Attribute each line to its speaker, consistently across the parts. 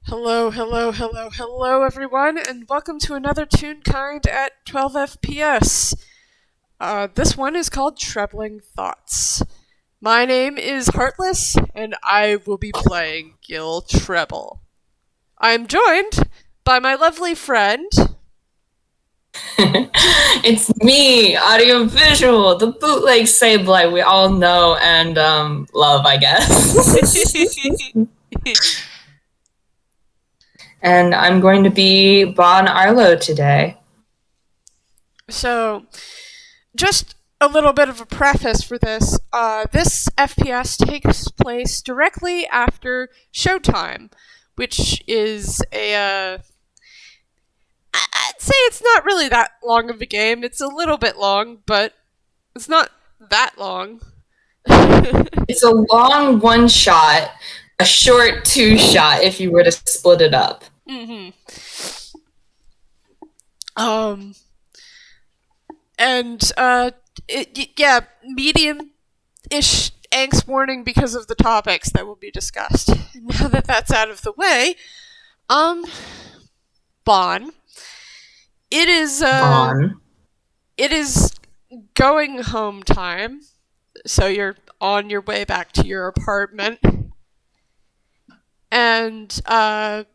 Speaker 1: Hello, hello, hello, hello, everyone, and welcome to another Toonkind at 12 FPS. This one is called Trebbling Thoughts. My name is Heartless, and I will be playing Gil Treble. I'm joined by my lovely friend...
Speaker 2: It's me, AudioVizual, the bootleg Sableye we all know and love, I guess. And I'm going to be Bon Arlo today.
Speaker 1: So, just a little bit of a preface for this. This FPS takes place directly after Showtime, which is I'd say it's not really that long of a game. It's a little bit long, but it's not that long.
Speaker 2: It's a long one-shot, a short two-shot if you were to split it up.
Speaker 1: Mm-hmm. Medium-ish angst warning because of the topics that will be discussed. Now that that's out of the way, Bon. It is going home time, so you're on your way back to your apartment, and I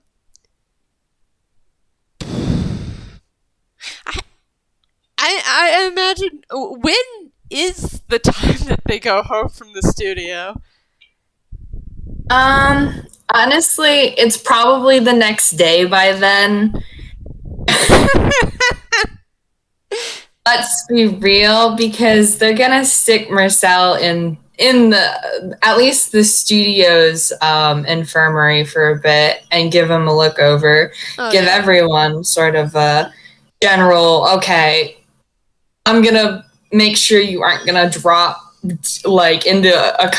Speaker 1: imagine, when is the time that they go home from the studio?
Speaker 2: Honestly, it's probably the next day by then. Let's be real, because they're gonna stick Marcel in the at least the studio's infirmary for a bit and give him a look over. Give everyone sort of a general, okay, I'm gonna make sure you aren't gonna drop like into a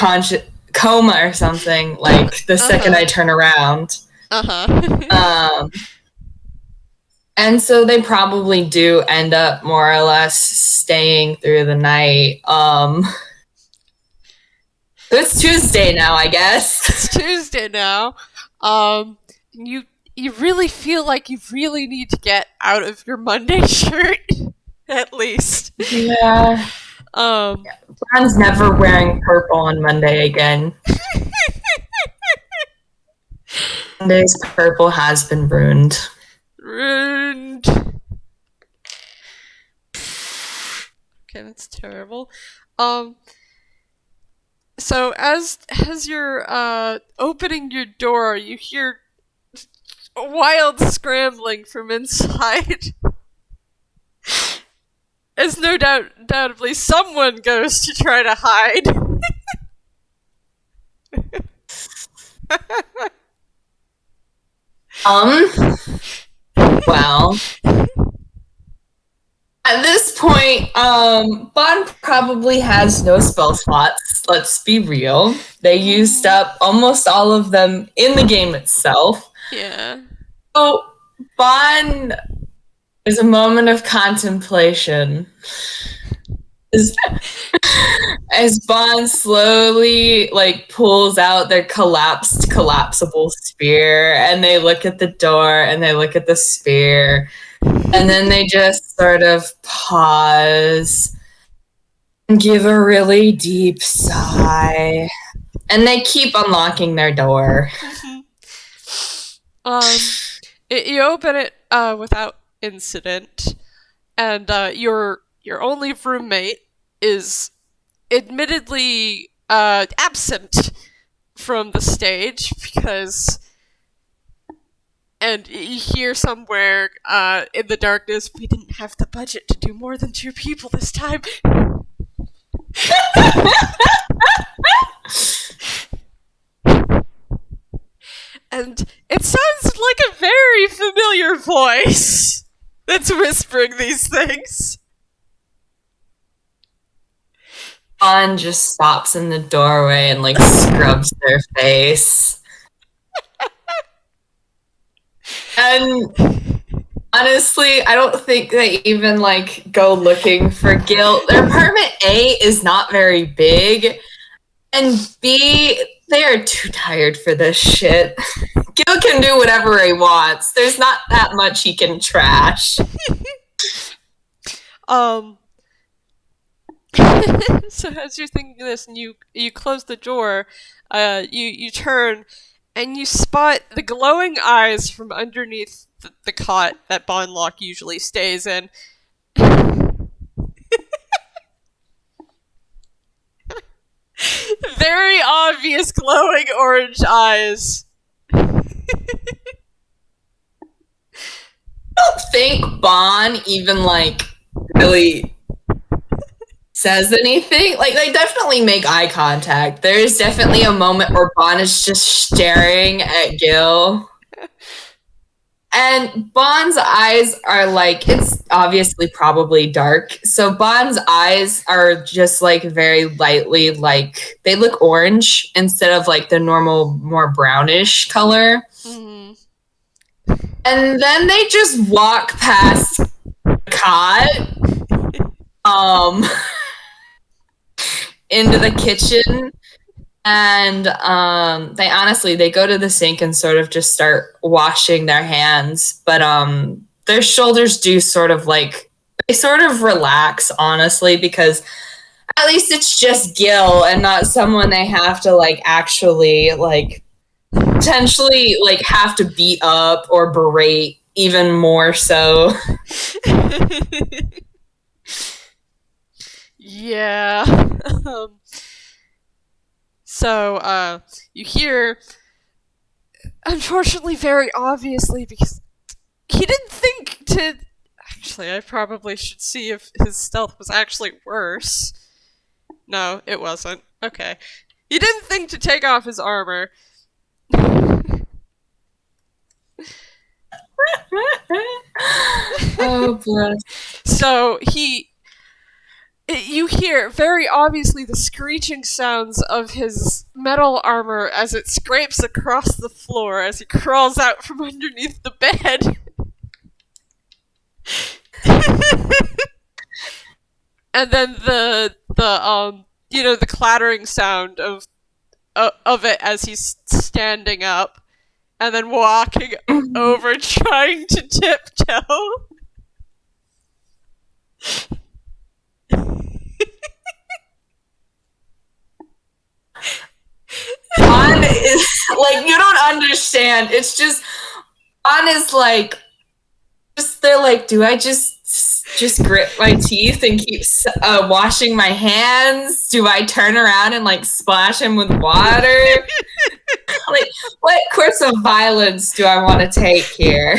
Speaker 2: coma or something like the second I turn around. And so they probably do end up more or less staying through the night. It's Tuesday now, I guess.
Speaker 1: It's Tuesday now. You really feel like you really need to get out of your Monday shirt, at least.
Speaker 2: Yeah. Ron's never wearing purple on Monday again. Monday's purple has been ruined.
Speaker 1: Okay, that's terrible. So as you're opening your door, you hear wild scrambling from inside. As no doubtably someone goes to try to hide.
Speaker 2: Well, at this point, Bon probably has no spell slots, let's be real. They used up almost all of them in the game itself.
Speaker 1: Yeah.
Speaker 2: So, Bon is a moment of contemplation. As Bon slowly pulls out their collapsible spear, and they look at the door and they look at the spear, and then they just sort of pause and give a really deep sigh, and they keep unlocking their door.
Speaker 1: You open it without incident, and your only roommate is admittedly absent from the stage because, and you hear somewhere in the darkness, we didn't have the budget to do more than 2 people this time. And it sounds like a very familiar voice that's whispering these things.
Speaker 2: Bon just stops in the doorway and scrubs their face. And honestly, I don't think they even go looking for Gil. Their apartment A is not very big, and B, they are too tired for this shit. Gil can do whatever he wants. There's not that much he can trash.
Speaker 1: So as you're thinking this, and you close the door, you turn, and you spot the glowing eyes from underneath the cot that Bonlock usually stays in. Very obvious glowing orange eyes.
Speaker 2: I don't think Bon even, like, really says anything. Like, they definitely make eye contact. There's definitely a moment where Bon is just staring at Gil. And Bon's eyes are like, it's obviously probably dark. So Bon's eyes are just like very lightly, like they look orange instead of like the normal, more brownish color. Mm-hmm. And then they just walk past the cot, into the kitchen. And they go to the sink and sort of just start washing their hands. But their shoulders do sort of like, they sort of relax, honestly, because at least it's just Gil and not someone they have to like actually like potentially like have to beat up or berate even more so.
Speaker 1: Yeah. So, you hear, unfortunately, very obviously, because he didn't think to... Actually, I probably should see if his stealth was actually worse. No, it wasn't. Okay. He didn't think to take off his armor.
Speaker 2: Oh, bless.
Speaker 1: So, you hear very obviously the screeching sounds of his metal armor as it scrapes across the floor as he crawls out from underneath the bed. And then the clattering sound of it as he's standing up and then walking over trying to tiptoe.
Speaker 2: Bon is like, you don't understand. It's just Bon is like, they're like, do I just grit my teeth and keep washing my hands? Do I turn around and like splash him with water? Like, what course of violence do I want to take here?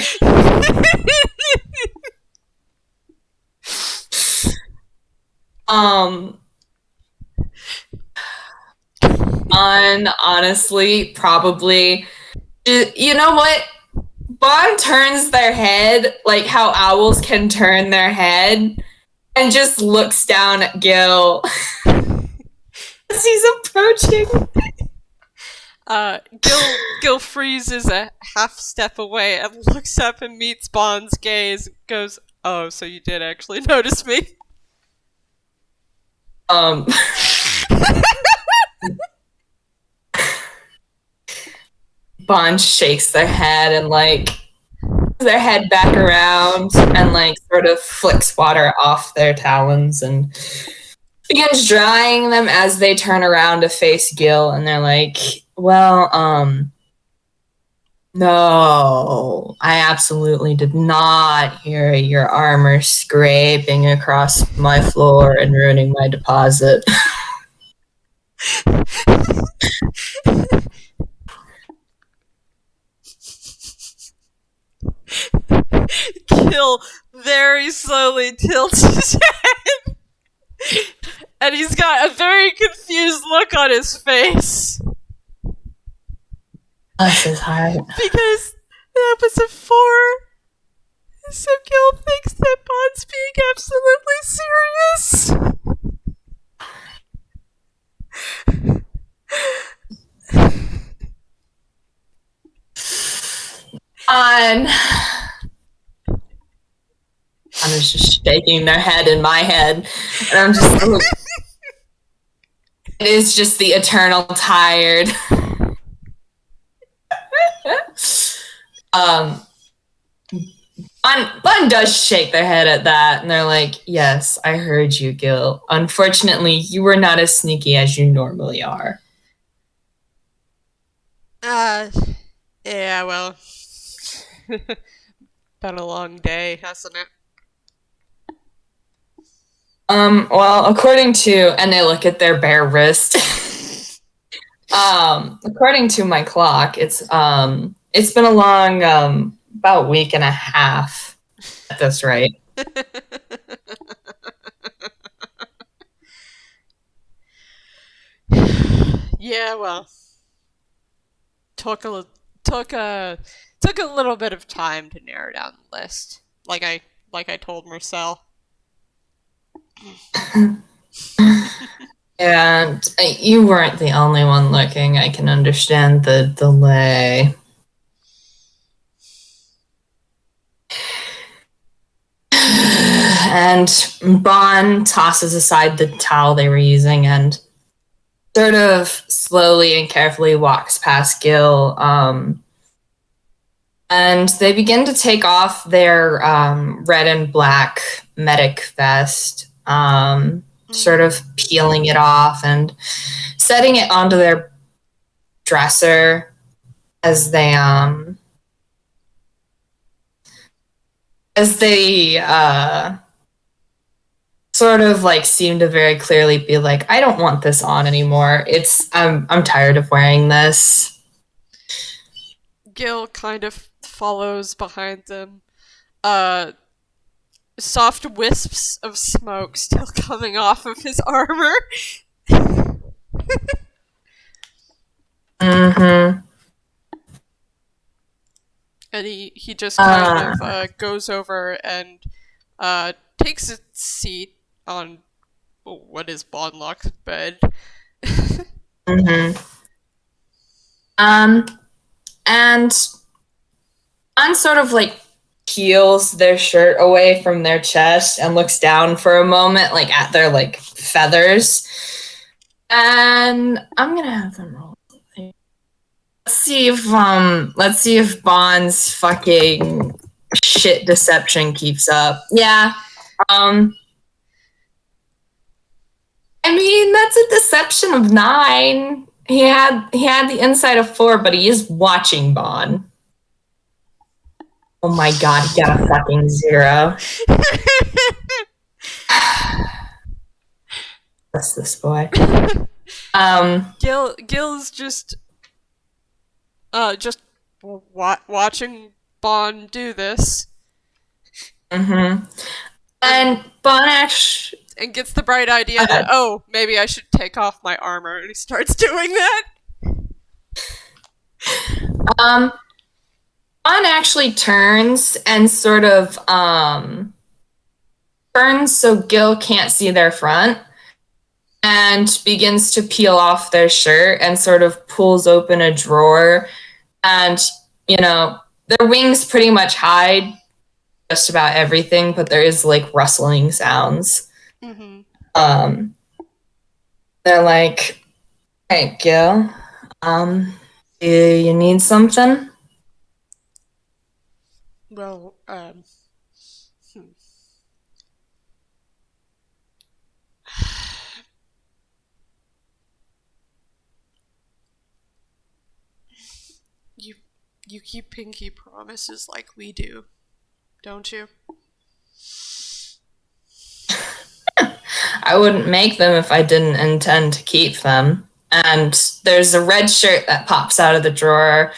Speaker 2: Honestly, probably. You know what? Bon turns their head like how owls can turn their head and just looks down at Gil as he's approaching.
Speaker 1: Gil freezes a half step away and looks up and meets Bon's gaze and goes, "Oh, so you did actually notice me?"
Speaker 2: Bon shakes their head and like their head back around and like sort of flicks water off their talons and begins drying them as they turn around to face Gil, and they're like, well, no, I absolutely did not hear your armor scraping across my floor and ruining my deposit.
Speaker 1: Gil very slowly tilts his head, and he's got a very confused look on his face.
Speaker 2: Bless his heart.
Speaker 1: Because that was a 4. So Gil thinks that Bond's being absolutely serious.
Speaker 2: I'm just shaking their head in my head, and I'm just it is just the eternal tired. um, Bun does shake their head at that, and they're like, "Yes, I heard you, Gil. Unfortunately, you were not as sneaky as you normally are."
Speaker 1: Uh, yeah, well, been a long day, hasn't it?
Speaker 2: Well, according to, and they look at their bare wrist. According to my clock, it's been a long, about week and a half at this rate.
Speaker 1: Yeah, well, took a took a took a little bit of time to narrow down the list. Like I told Marcel.
Speaker 2: And you weren't the only one looking. I can understand the delay. And Bon tosses aside the towel they were using and sort of slowly and carefully walks past Gil. And they begin to take off their red and black medic vest, sort of peeling it off and setting it onto their dresser as they sort of like seem to very clearly be like, I don't want this on anymore. I'm tired of wearing this.
Speaker 1: Gil kind of follows behind them. Soft wisps of smoke still coming off of his armor.
Speaker 2: Mm-hmm.
Speaker 1: And he just kind of goes over and takes a seat on what is Bonlock's bed.
Speaker 2: Mm-hmm. And Anne sort of like peels their shirt away from their chest and looks down for a moment, like at their like feathers. And I'm gonna have them roll. Let's see if Bond's fucking shit deception keeps up. Yeah. I mean, that's a deception of 9. He had the insight of 4, but he is watching Bond. Oh my god, he got a fucking 0. What's this boy?
Speaker 1: Gil's just watching Bond do this.
Speaker 2: Mm-hmm. And Bond actually...
Speaker 1: And gets the bright idea that, oh, maybe I should take off my armor, and he starts doing that.
Speaker 2: Bond actually turns and sort of turns so Gil can't see their front and begins to peel off their shirt and sort of pulls open a drawer, and their wings pretty much hide just about everything, but there is like rustling sounds.
Speaker 1: Mm-hmm.
Speaker 2: They're like, "Hey, Gil, do you need something?"
Speaker 1: Well, you keep pinky promises like we do, don't you?
Speaker 2: I wouldn't make them if I didn't intend to keep them. And there's a red shirt that pops out of the drawer.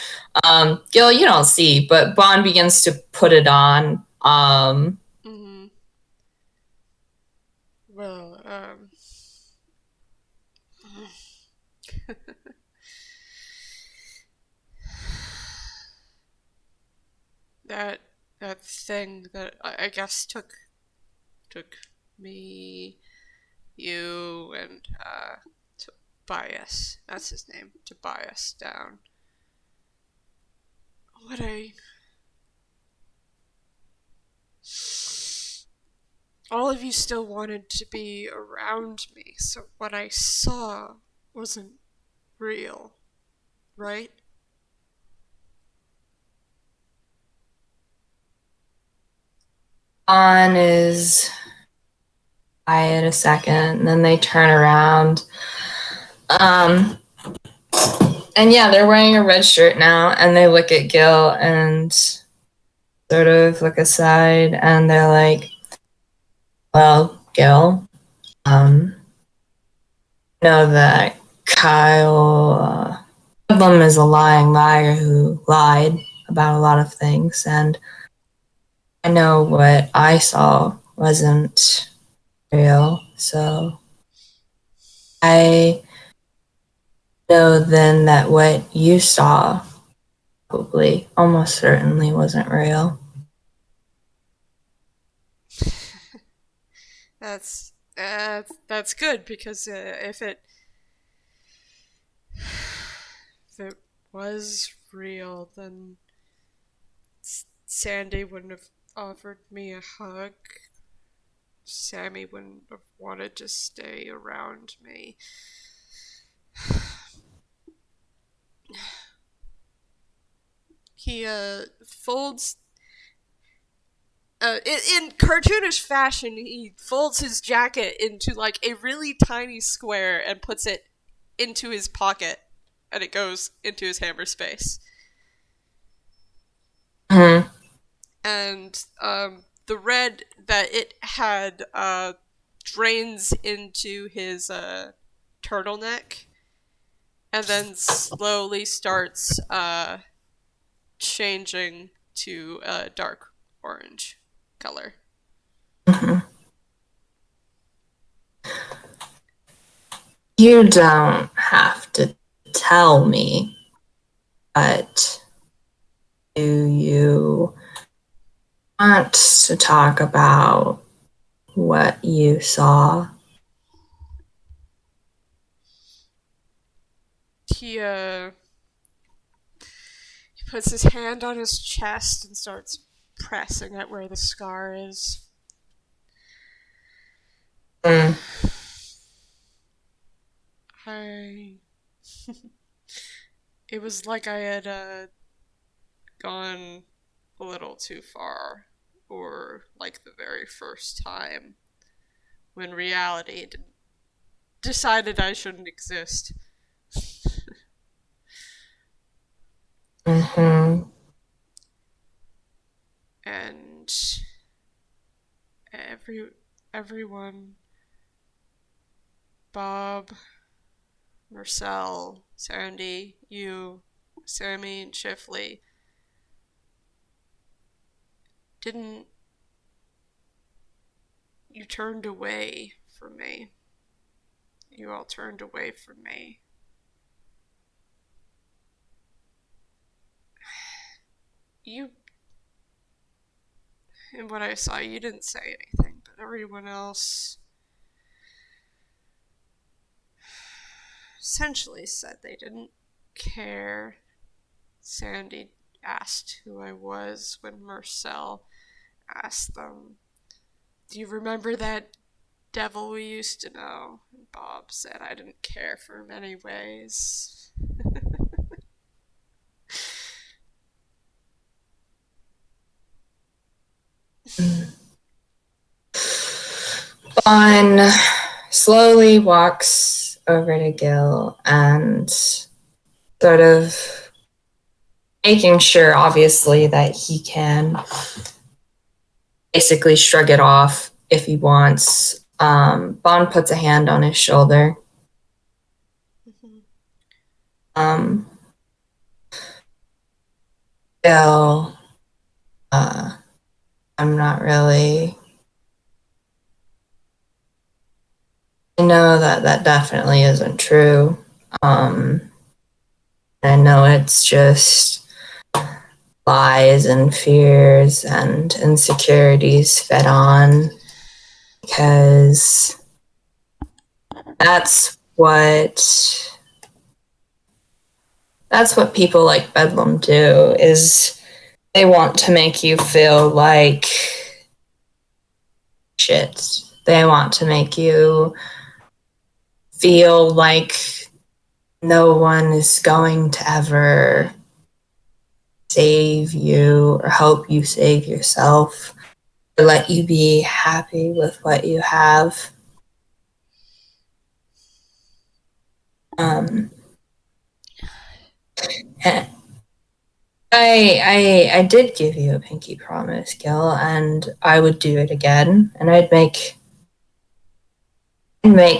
Speaker 2: Gil, you don't see, but Bond begins to put it on.
Speaker 1: Mm-hmm. Well, that thing that I guess took me, you, and Tobias. That's his name. Tobias down. All of you still wanted to be around me, so what I saw wasn't real, right?
Speaker 2: Bon is quiet a second, and then they turn around. And yeah, they're wearing a red shirt now, and they look at Gil and sort of look aside, and they're like, well, Gil, know that Kyle Trebbling is a lying liar who lied about a lot of things, and I know what I saw wasn't real, so I know then that what you saw probably almost certainly wasn't real.
Speaker 1: That's good, because if it was real, then Sandy wouldn't have offered me a hug. Sammy wouldn't have wanted to stay around me. He folds. In cartoonish fashion, he folds his jacket into like a really tiny square and puts it into his pocket, and it goes into his hammer space.
Speaker 2: Mm-hmm.
Speaker 1: And the red that it had drains into his turtleneck, and then slowly starts changing to a dark orange color.
Speaker 2: Mm-hmm. You don't have to tell me, but do you want to talk about what you saw?
Speaker 1: He puts his hand on his chest and starts pressing at where the scar is.
Speaker 2: Mm.
Speaker 1: It was like I had gone a little too far, or like the very first time when reality decided I shouldn't exist.
Speaker 2: Mm-hmm.
Speaker 1: And everyone, Bob, Marcel, Sandy, you, Sammy, and Chifley, you turned away from me. You all turned away from me. In what I saw, you didn't say anything, but everyone else essentially said they didn't care. Sandy asked who I was when Marcel asked them, "Do you remember that devil we used to know?" And Bob said I didn't care for him anyways.
Speaker 2: Bon slowly walks over to Gil and sort of making sure, obviously, that he can basically shrug it off if he wants. Bon puts a hand on his shoulder. Gil, I'm not really... I know that definitely isn't true. I know it's just lies and fears and insecurities fed on, because that's what people like Bedlam do, is they want to make you feel like shit. They want to make you feel like no one is going to ever save you or help you save yourself. let you be happy with what you have. And I did give you a pinky promise, Gil, and I would do it again, and I'd make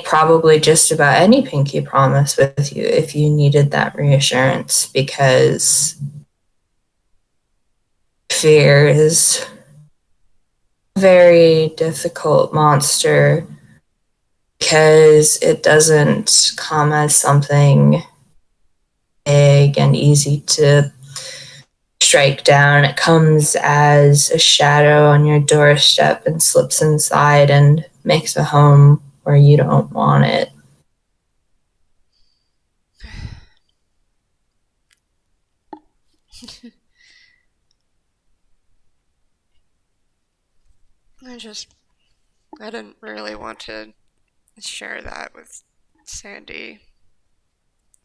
Speaker 2: probably just about any pinky promise with you if you needed that reassurance, because fear is a very difficult monster because it doesn't come as something big and easy to strike down. It comes as a shadow on your doorstep and slips inside and makes a home where you don't want it.
Speaker 1: I didn't really want to share that with Sandy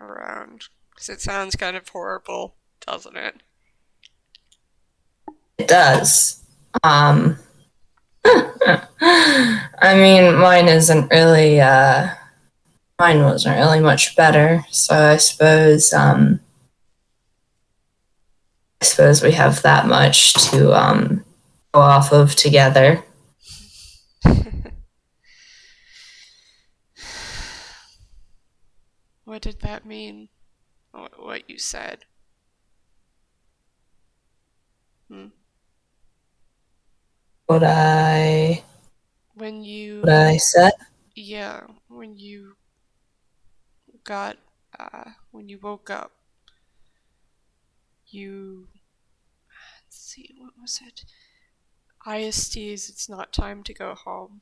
Speaker 1: around, because it sounds kind of horrible, doesn't it?
Speaker 2: It does. I mean, mine wasn't really much better, so I suppose we have that much to go off of together.
Speaker 1: What did that mean? What you said?
Speaker 2: What I said?
Speaker 1: Yeah, when you woke up, let's see, what was it? ISTs, it's not time to go home.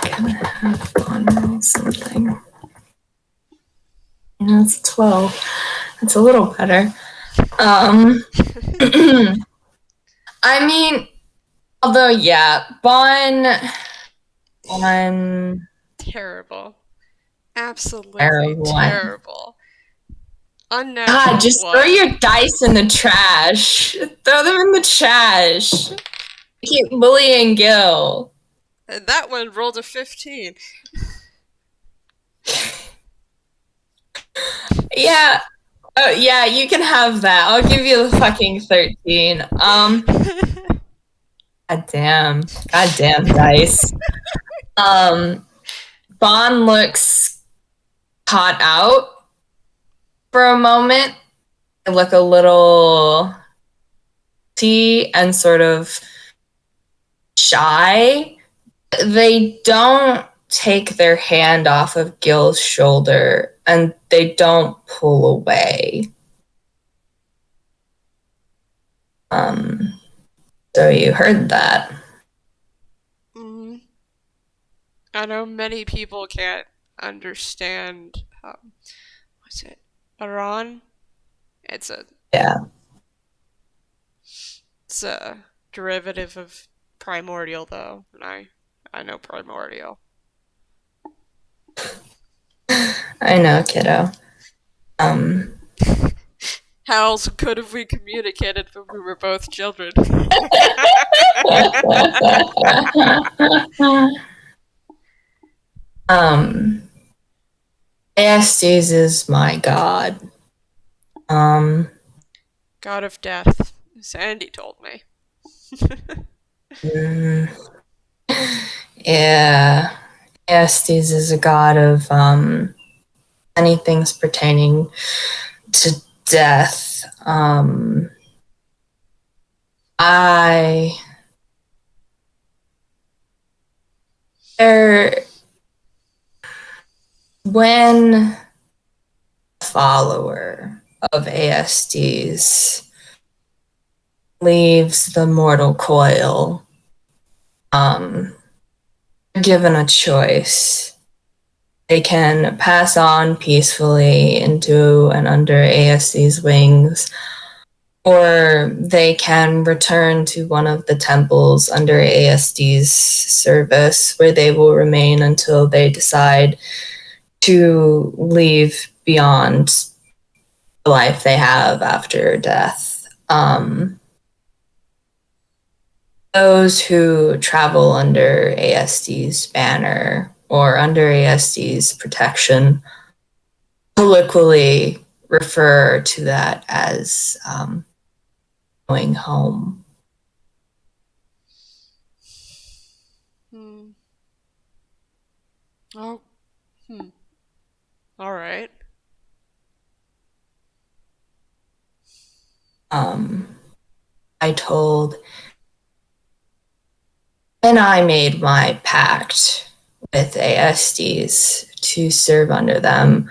Speaker 2: Can I have on something? It's 12. It's a little better. I mean, although, yeah, Bon.
Speaker 1: Terrible. Absolutely terrible. Unnatural.
Speaker 2: God, just throw your dice in the trash. Throw them in the trash. Keep bullying Gil.
Speaker 1: And that one rolled a 15.
Speaker 2: Yeah. Oh, yeah, you can have that. I'll give you the fucking 13. Goddamn dice. Bon looks caught out for a moment. They look a little tea and sort of shy. They don't take their hand off of Gil's shoulder, and they don't pull away. So you heard that.
Speaker 1: Mm-hmm. I know many people can't understand, what's it? Iran? It's a derivative of primordial, though, and I know primordial.
Speaker 2: I know, kiddo.
Speaker 1: How else could have we communicated when we were both children?
Speaker 2: ASTs is my god.
Speaker 1: God of death. Sandy told me.
Speaker 2: Yeah. ASTs is a god of many things pertaining to death. When a follower of ASTs leaves the mortal coil, given a choice. They can pass on peacefully into and under ASC's wings, or they can return to one of the temples under ASD's service, where they will remain until they decide to leave beyond the life they have after death. those who travel under ASD's banner or under ASD's protection colloquially refer to that as going home.
Speaker 1: Oh, all right.
Speaker 2: I told, and I made my pact with ASDs to serve under them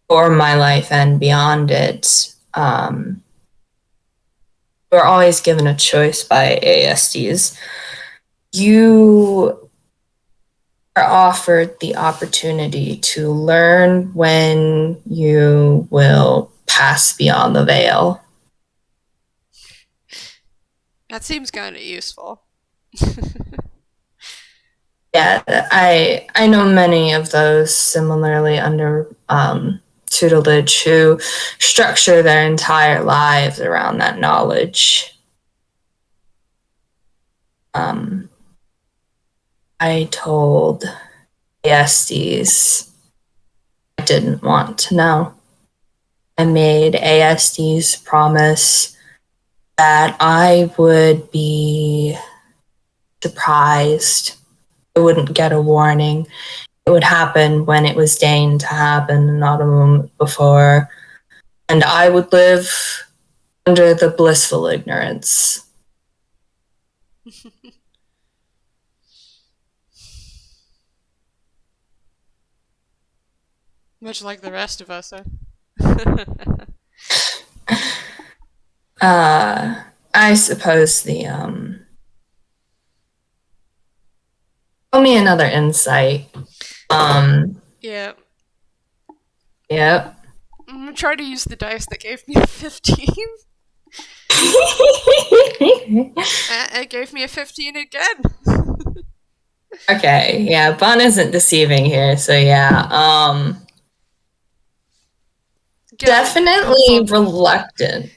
Speaker 2: for my life and beyond it. We're always given a choice by ASDs. You are offered the opportunity to learn when you will pass beyond the veil.
Speaker 1: That seems kind of useful.
Speaker 2: Yeah, I know many of those similarly under tutelage who structure their entire lives around that knowledge. I told ASDs I didn't want to know. I made ASDs promise that I would be surprised. I wouldn't get a warning. It would happen when it was deigned to happen, not a moment before. And I would live under the blissful ignorance.
Speaker 1: Much like the rest of us, huh?
Speaker 2: I suppose the Tell me another insight.
Speaker 1: Yeah.
Speaker 2: Yep.
Speaker 1: I'm gonna try to use the dice that gave me a 15. It gave me a 15 again.
Speaker 2: Okay, yeah, Bon isn't deceiving here, so yeah. Definitely reluctant.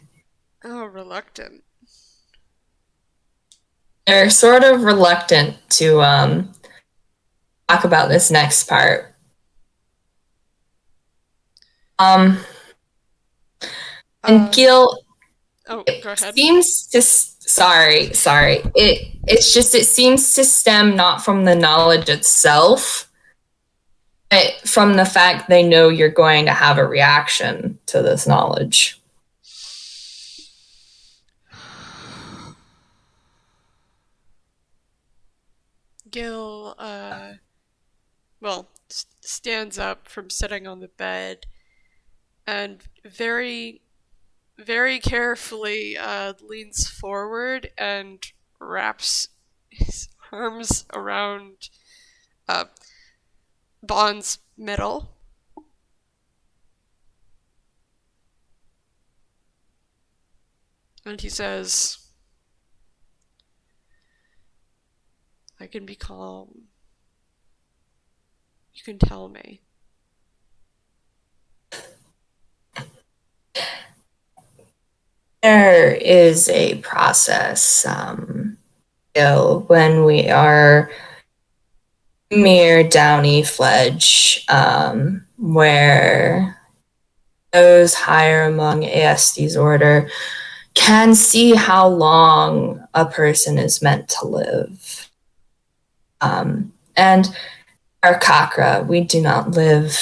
Speaker 1: Oh, reluctant.
Speaker 2: They're sort of reluctant to talk about this next part. And Gille,
Speaker 1: oh, go ahead.
Speaker 2: Seems to sorry. It seems to stem not from the knowledge itself, but from the fact they know you're going to have a reaction to this knowledge.
Speaker 1: Gille, stands up from sitting on the bed and very, very carefully leans forward and wraps his arms around Bon's middle. And he says, I can be calm. You can tell me.
Speaker 2: There is a process, when we are mere downy fledge, where those higher among ASD's order can see how long a person is meant to live. And our Kakra, we do not live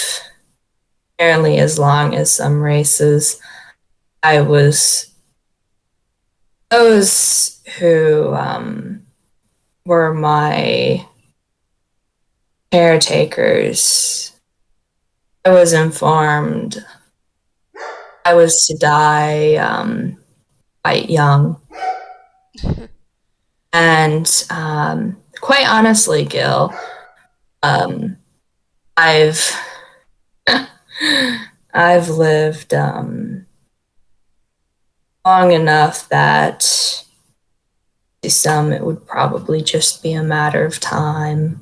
Speaker 2: nearly as long as some races. Those who were my caretakers, I was informed I was to die quite young. And quite honestly, Gille, I've lived long enough that to some it would probably just be a matter of time.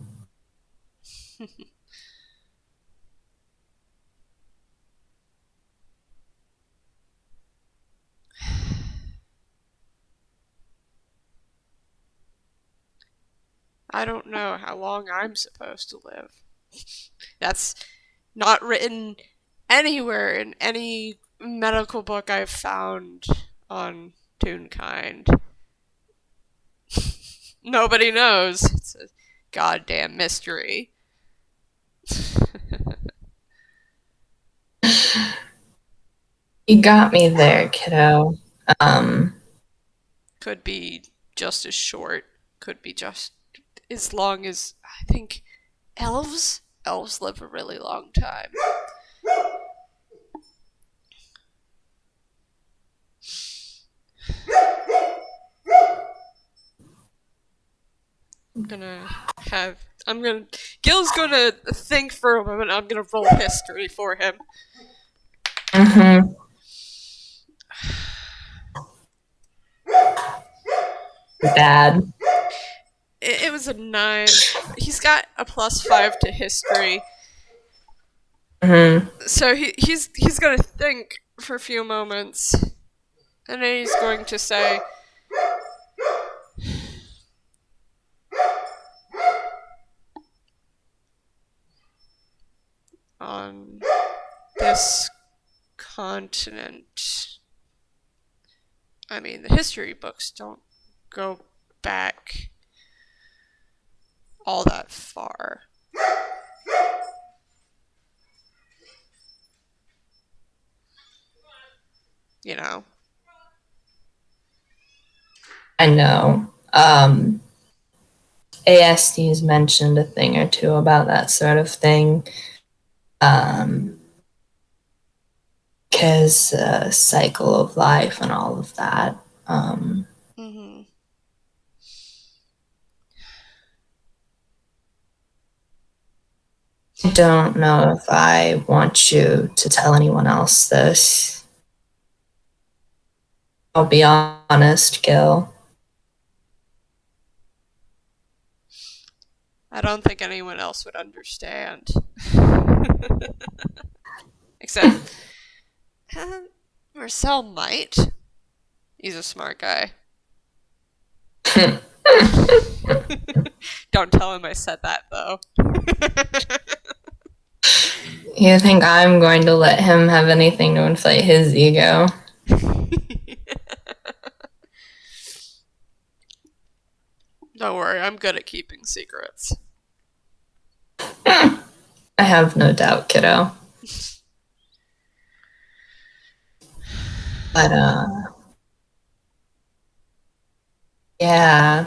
Speaker 1: I don't know how long I'm supposed to live. That's not written anywhere in any medical book I've found on Toonkind. Nobody knows. It's a goddamn mystery.
Speaker 2: You got me there, kiddo.
Speaker 1: Could be just as short. Could be just as long as, I think, elves? Elves live a really long time. Gil's gonna think for a moment. I'm gonna roll history for him.
Speaker 2: Mm-hmm. Bad.
Speaker 1: It was a 9. He's got a +5 to history.
Speaker 2: Mm-hmm.
Speaker 1: So he's gonna think for a few moments. And then he's going to say, on this continent. I mean, the history books don't go back all that far. You know?
Speaker 2: I know. ASD's mentioned a thing or two about that sort of thing. Because cycle of life and all of that.
Speaker 1: Mm-hmm.
Speaker 2: I don't know if I want you to tell anyone else this. I'll be honest, Gil.
Speaker 1: I don't think anyone else would understand. Except, Marcel might. He's a smart guy. Don't tell him I said that, though.
Speaker 2: You think I'm going to let him have anything to inflate his ego?
Speaker 1: Don't worry, I'm good at keeping secrets.
Speaker 2: I have no doubt, kiddo. But, yeah,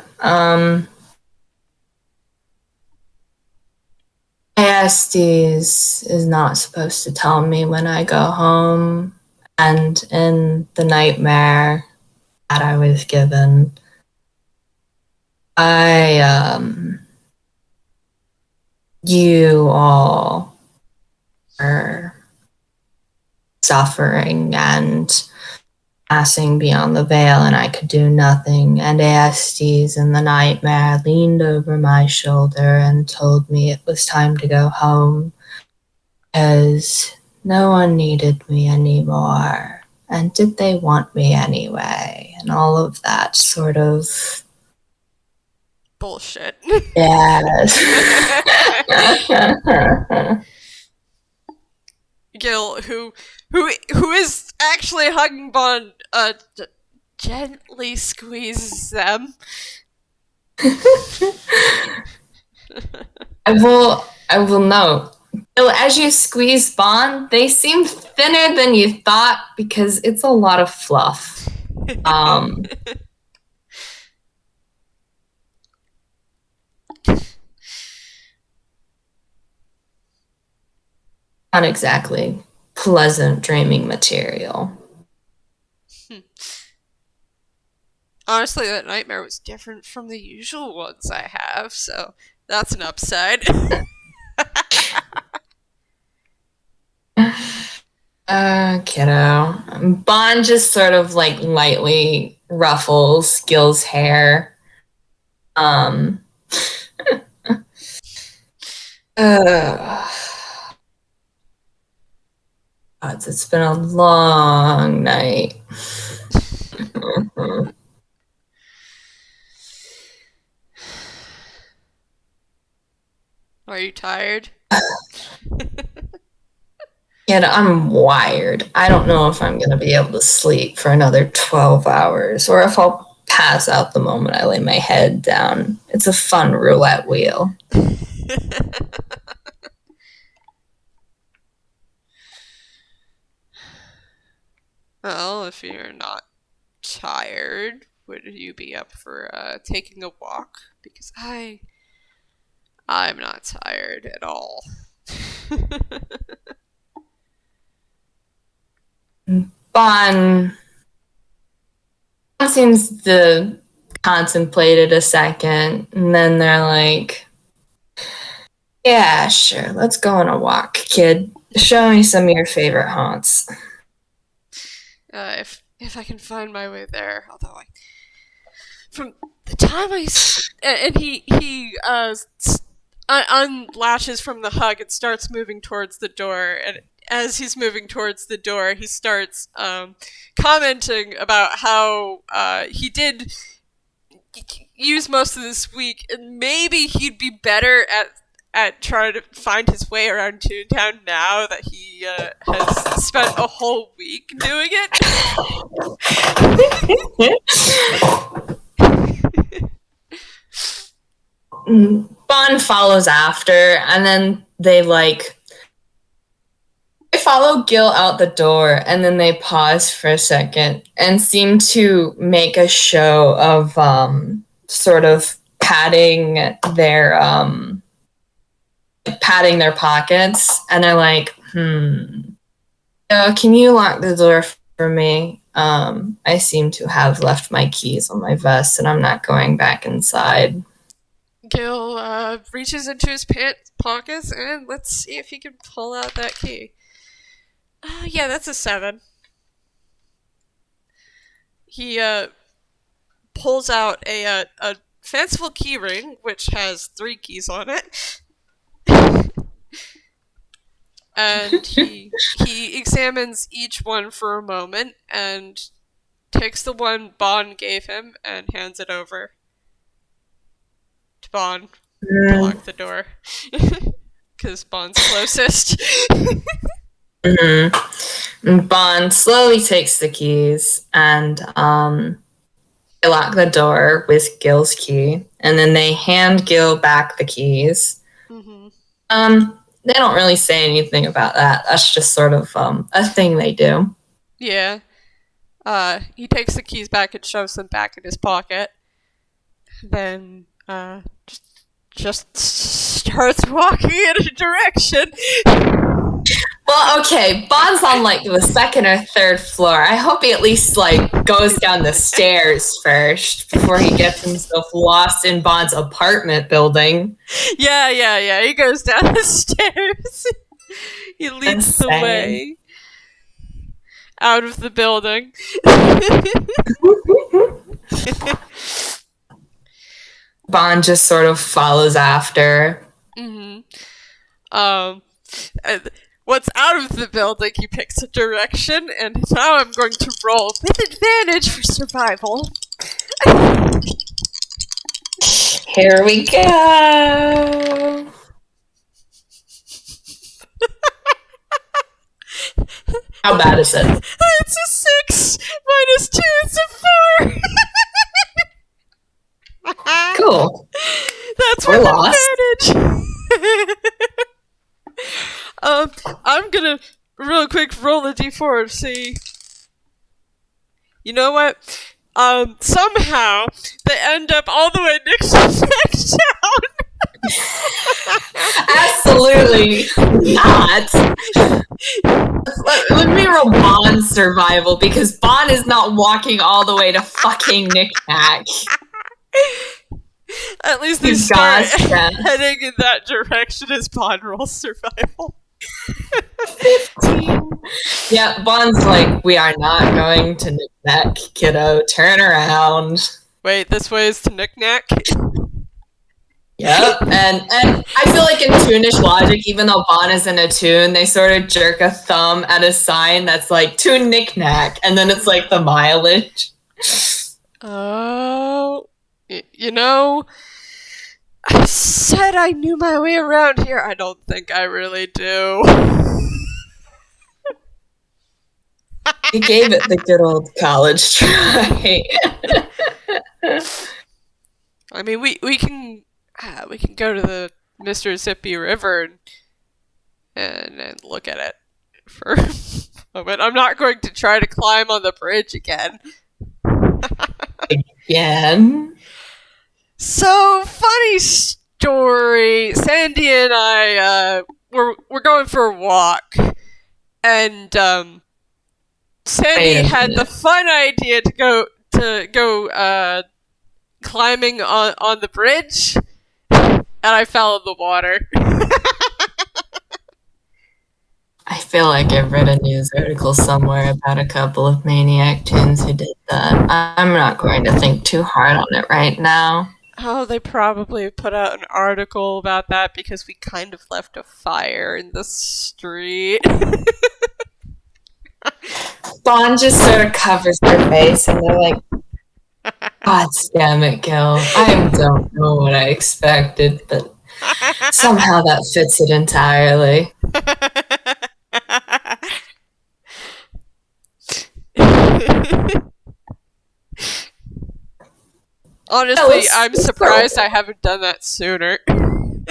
Speaker 2: ASDs is not supposed to tell me when I go home, and in the nightmare that I was given, you all are suffering and passing beyond the veil, and I could do nothing. And ASDs in the nightmare leaned over my shoulder and told me it was time to go home because no one needed me anymore. And did they want me anyway? And all of that sort of
Speaker 1: bullshit.
Speaker 2: Yes.
Speaker 1: Gil, who is actually hugging Bon, gently squeezes them.
Speaker 2: I will note. Gil, as you squeeze Bon, they seem thinner than you thought because it's a lot of fluff. Not exactly pleasant dreaming material.
Speaker 1: Honestly, that nightmare was different from the usual ones I have, so that's an upside.
Speaker 2: Kiddo. Bon just sort of like lightly ruffles Gil's hair. It's been a long night.
Speaker 1: Are you tired?
Speaker 2: Kid, I'm wired. I don't know if I'm going to be able to sleep for another 12 hours or if I'll pass out the moment I lay my head down. It's a fun roulette wheel.
Speaker 1: Well, if you're not tired, would you be up for taking a walk? Because I'm not tired at all.
Speaker 2: Bon seems to contemplate it a second, and then they're like, yeah, sure, let's go on a walk, kid. Show me some of your favorite haunts.
Speaker 1: If I can find my way there, although from the time and he unlatches from the hug and starts moving towards the door, and as he's moving towards the door, he starts commenting about how he did use most of this week, and maybe he'd be better at trying to find his way around Toontown now that he has spent a whole week doing it.
Speaker 2: Bon follows after, and then they follow Gil out the door, and then they pause for a second and seem to make a show of sort of patting their pockets, and they're like, can you lock the door for me? I seem to have left my keys on my vest, and I'm not going back inside.
Speaker 1: Gil reaches into his pants pockets, and let's see if he can pull out that key. Yeah, that's a 7. He pulls out a fanciful key ring, which has 3 keys on it. And he examines each one for a moment and takes the one Bon gave him and hands it over to Bon to lock the door. Because Bon's closest.
Speaker 2: Bon slowly takes the keys and they lock the door with Gil's key, and then they hand Gil back the keys. They don't really say anything about that. That's just sort of a thing they do.
Speaker 1: Yeah. He takes the keys back and shoves them back in his pocket. Then just starts walking in a direction.
Speaker 2: Well, okay, Bon's on like the 2nd or 3rd floor. I hope he at least like goes down the stairs first before he gets himself lost in Bon's apartment building.
Speaker 1: Yeah. He goes down the stairs. He leads the way out of the building.
Speaker 2: Bon just sort of follows after.
Speaker 1: What's out of the building, he picks a direction, and now I'm going to roll with advantage for survival.
Speaker 2: Here we go. How bad is it?
Speaker 1: It's a 6 minus 2. It's a 4.
Speaker 2: Cool.
Speaker 1: That's
Speaker 2: We're
Speaker 1: with
Speaker 2: lost.
Speaker 1: advantage. I'm gonna real quick roll a d4 to see. You know what? Somehow they end up all the way next town.
Speaker 2: Absolutely not. Let me roll Bon's survival, because Bon is not walking all the way to fucking Knick-Knack.
Speaker 1: At least they start heading in that direction as Bon rolls survival.
Speaker 2: 15. Yeah, Bon's like, we are not going to Knick-Knack, kiddo. Turn around.
Speaker 1: Wait, this way is to Knick-Knack?
Speaker 2: Yep, and I feel like in Toonish logic, even though Bon is in a tune, they sort of jerk a thumb at a sign that's like, to Knick-Knack, and then it's like the mileage.
Speaker 1: Oh, you know, I said I knew my way around here. I don't think I really do.
Speaker 2: You gave it the good old college try.
Speaker 1: I mean, we can go to the Mississippi River and look at it for a moment. I'm not going to try to climb on the bridge again.
Speaker 2: Again?
Speaker 1: So, funny story. Sandy and I we're going for a walk, and Sandy had the fun idea to go climbing on the bridge, and I fell in the water.
Speaker 2: I feel like I've read a news article somewhere about a couple of Maniac Tunes who did that. I'm not going to think too hard on it right now.
Speaker 1: Oh, they probably put out an article about that because we kind of left a fire in the street.
Speaker 2: Bon just sort of covers her face and they're like, God damn it, Gil. I don't know what I expected, but somehow that fits it entirely.
Speaker 1: Honestly, I'm surprised I haven't done that sooner.
Speaker 2: You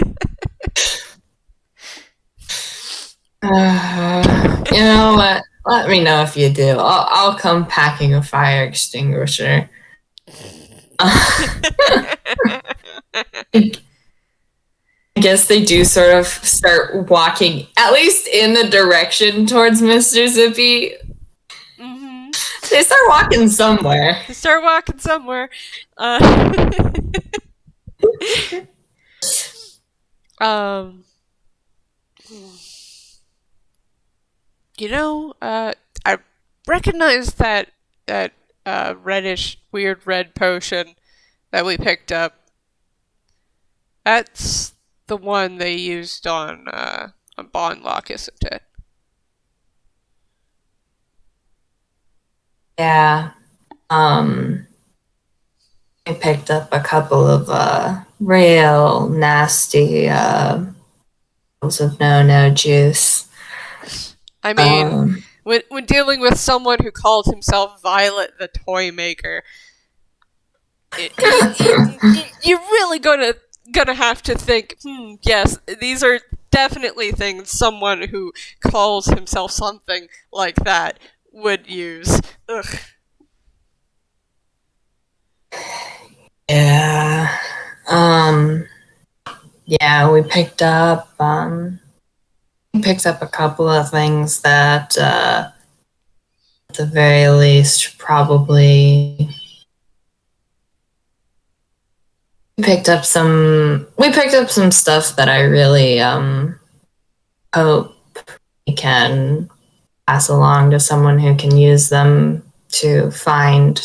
Speaker 2: know what? Let me know if you do. I'll come packing a fire extinguisher. I guess they do sort of start walking, at least in the direction towards Mississippi. Mm-hmm. They start walking somewhere.
Speaker 1: You know, I recognize that reddish, weird red potion that we picked up. That's the one they used on Bon Lock, isn't it?
Speaker 2: Yeah. I picked up a couple of real nasty bottles of no juice.
Speaker 1: I mean, when dealing with someone who called himself Violet the Toy Maker, you're really gonna have to think, yes, these are definitely things someone who calls himself something like that would use. Ugh.
Speaker 2: Yeah. Yeah, we picked up a couple of things that at the very least probably we picked up some stuff that I really hope we can pass along to someone who can use them to find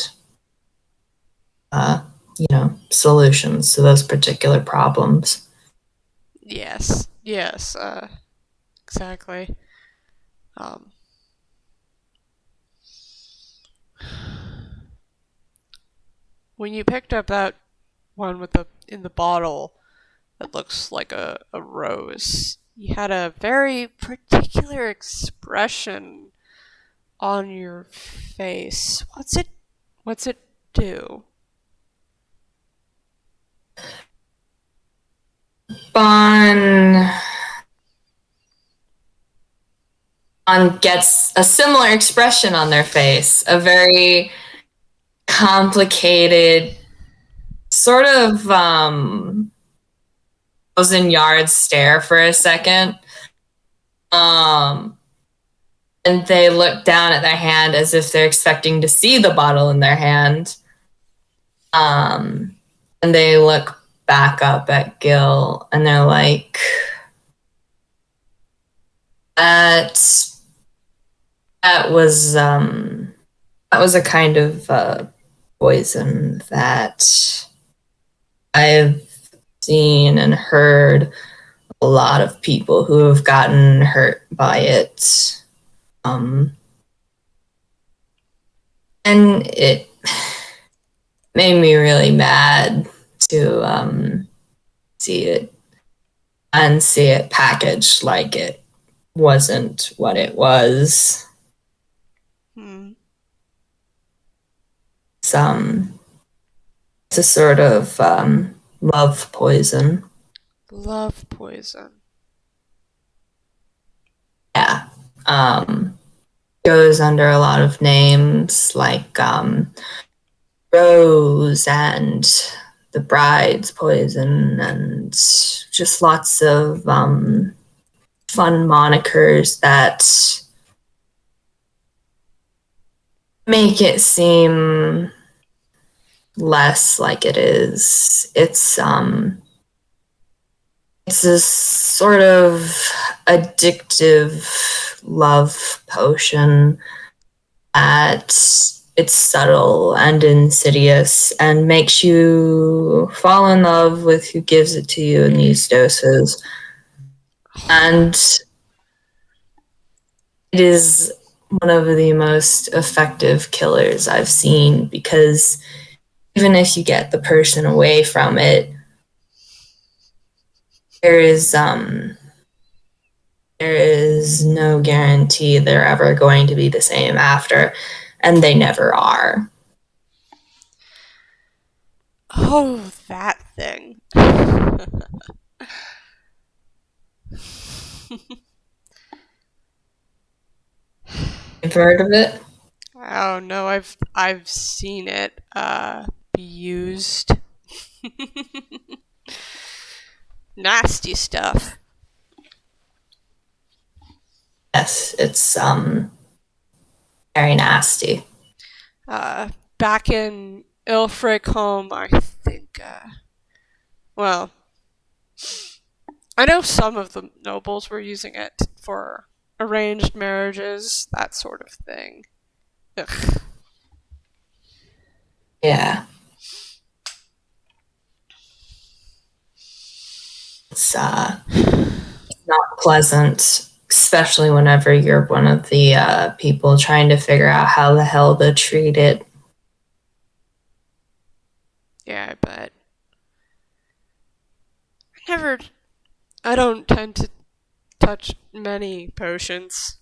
Speaker 2: solutions to those particular problems.
Speaker 1: Yes, exactly. When you picked up that one in the bottle that looks like a rose, you had a very particular expression on your face. What's it do?
Speaker 2: Bon gets a similar expression on their face, a very complicated, sort of thousand yard stare for a second. And they look down at their hand as if they're expecting to see the bottle in their hand. And they look back up at Gil and they're like, that was a kind of poison that I've seen and heard a lot of people who have gotten hurt by it. And it made me really mad to see it and see it packaged like it wasn't what it was. It's a sort of love poison.
Speaker 1: Love poison.
Speaker 2: Yeah. Goes under a lot of names like Rose and the Bride's Poison, and just lots of fun monikers that make it seem less like it is. It's a sort of addictive love potion that it's subtle and insidious and makes you fall in love with who gives it to you in these doses. And it is one of the most effective killers I've seen, because even if you get the person away from it, there is no guarantee they're ever going to be the same after, and they never are.
Speaker 1: Oh, that thing.
Speaker 2: You've heard of it?
Speaker 1: Oh no, I've seen it be used. Nasty stuff.
Speaker 2: Yes, it's very nasty.
Speaker 1: Back in Ilfracombe, I think. Well, I know some of the nobles were using it for arranged marriages, that sort of thing. Ugh.
Speaker 2: Yeah. It's not pleasant, especially whenever you're one of the people trying to figure out how the hell to treat it.
Speaker 1: Yeah, I bet. I don't tend to touch many potions.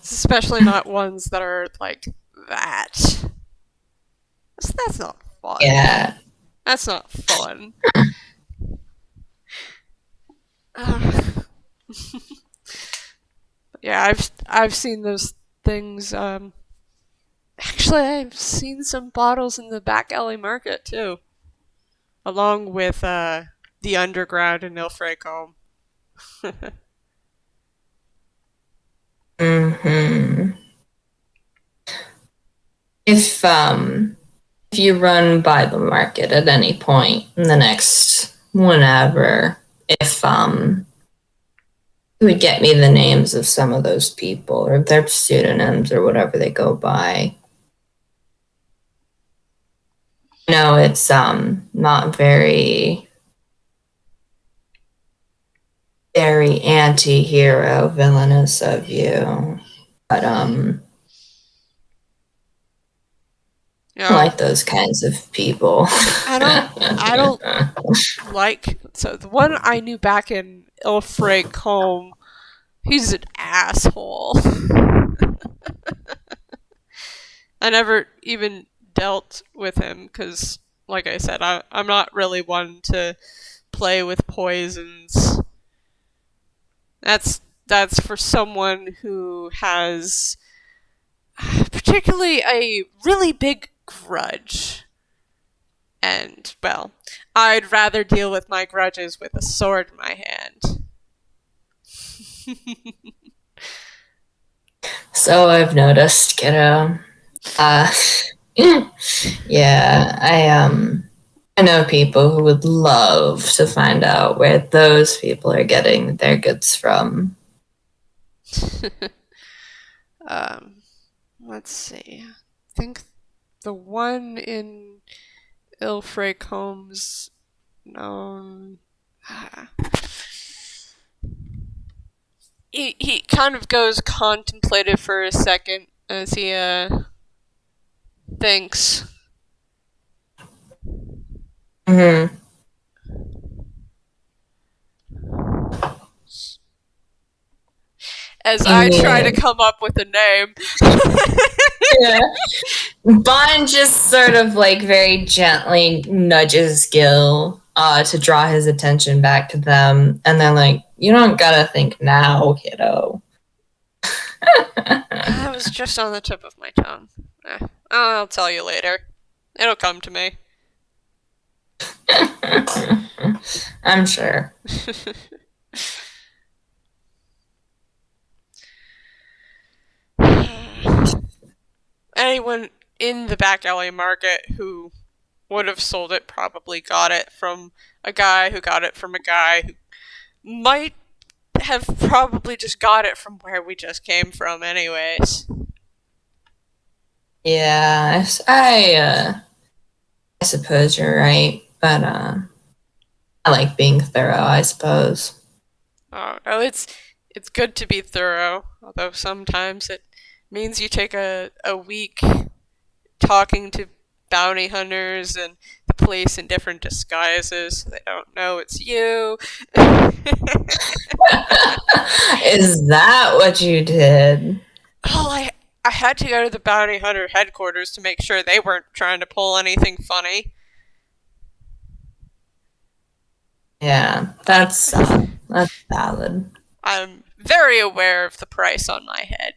Speaker 1: Especially not ones that are like that. That's not fun.
Speaker 2: Yeah.
Speaker 1: That's not fun. Yeah, I've seen those things. Actually, I've seen some bottles in the back alley market too, along with the underground in Ilfracombe.
Speaker 2: Mm-hmm. If you run by the market at any point in the next whenever, if you would get me the names of some of those people or their pseudonyms or whatever they go by. No, it's not very anti-hero villainous of you, but
Speaker 1: You know,
Speaker 2: I like those kinds of people.
Speaker 1: I don't like. So the one I knew back in Ilfracombe, he's an asshole. I never even dealt with him because, like I said, I'm not really one to play with poisons. That's for someone who has particularly a really big grudge. And, well, I'd rather deal with my grudges with a sword in my hand.
Speaker 2: So I've noticed, kiddo. Yeah, I know people who would love to find out where those people are getting their goods from.
Speaker 1: Let's see. I think the one in Ilfracombe's known. He kind of goes contemplative for a second as he thinks.
Speaker 2: Mm-hmm.
Speaker 1: As I try to come up with a name.
Speaker 2: Yeah. Bon just sort of like very gently nudges Gil to draw his attention back to them, and then like, you don't gotta think now, kiddo.
Speaker 1: That was just on the tip of my tongue. I'll tell you later. It'll come to me.
Speaker 2: I'm sure.
Speaker 1: Anyone in the back alley market who would have sold it probably got it from a guy who got it from a guy who might have probably just got it from where we just came from anyways.
Speaker 2: Yeah, I suppose you're right, but I like being thorough, I suppose.
Speaker 1: Oh, it's good to be thorough, although sometimes it means you take a week talking to bounty hunters and the police in different disguises so they don't know it's you.
Speaker 2: Is that what you did?
Speaker 1: Oh, I had to go to the bounty hunter headquarters to make sure they weren't trying to pull anything funny.
Speaker 2: Yeah, that's valid.
Speaker 1: I'm very aware of the price on my head.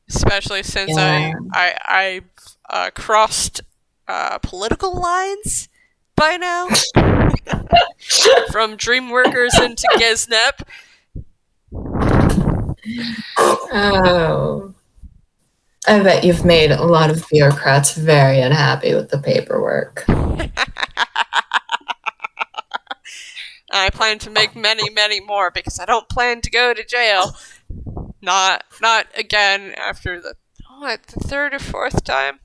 Speaker 1: Especially since I've crossed political lines by now. From Dreamworkers into Gesnep.
Speaker 2: Oh. I bet you've made a lot of bureaucrats very unhappy with the paperwork.
Speaker 1: I plan to make many, many more because I don't plan to go to jail. Not again after the third or fourth time.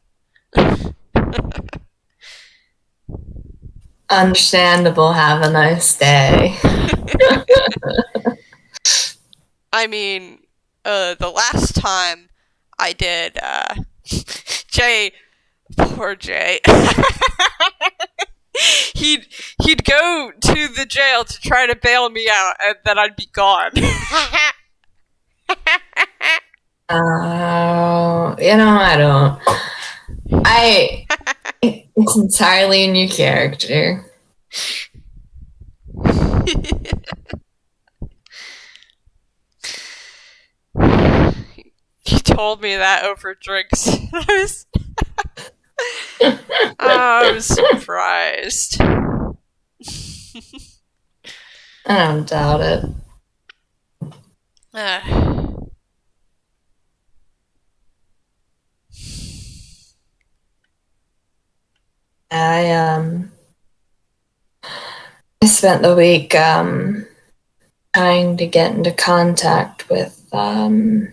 Speaker 2: Understandable. Have a nice day.
Speaker 1: I mean, the last time I did, Jay, poor Jay. He'd go to the jail to try to bail me out, and then I'd be gone.
Speaker 2: I don't. It's entirely in your character.
Speaker 1: He told me that over drinks. I was surprised.
Speaker 2: I don't doubt it. I spent the week trying to get into contact with an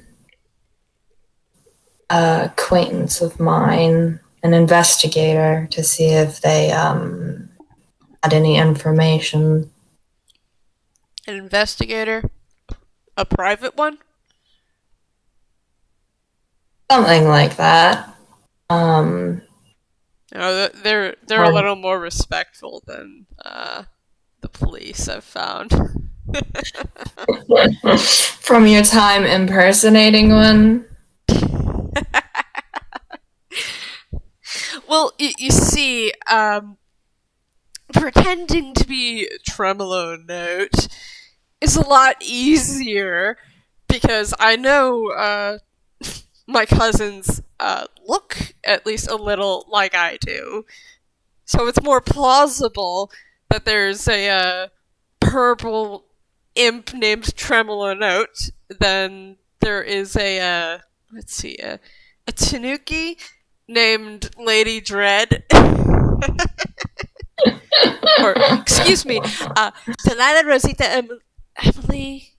Speaker 2: acquaintance of mine, an investigator, to see if they had any information.
Speaker 1: An investigator? A private one?
Speaker 2: Something like that.
Speaker 1: They're a little more respectful than the police, I've found.
Speaker 2: From your time impersonating one?
Speaker 1: Well, you see, pretending to be Tremolo Note is a lot easier because I know my cousins look at least a little like I do. So it's more plausible that there's a purple imp named Tremolo Note than there is a tanuki named Lady Dread. Or, excuse me, Delilah Rosita Emily.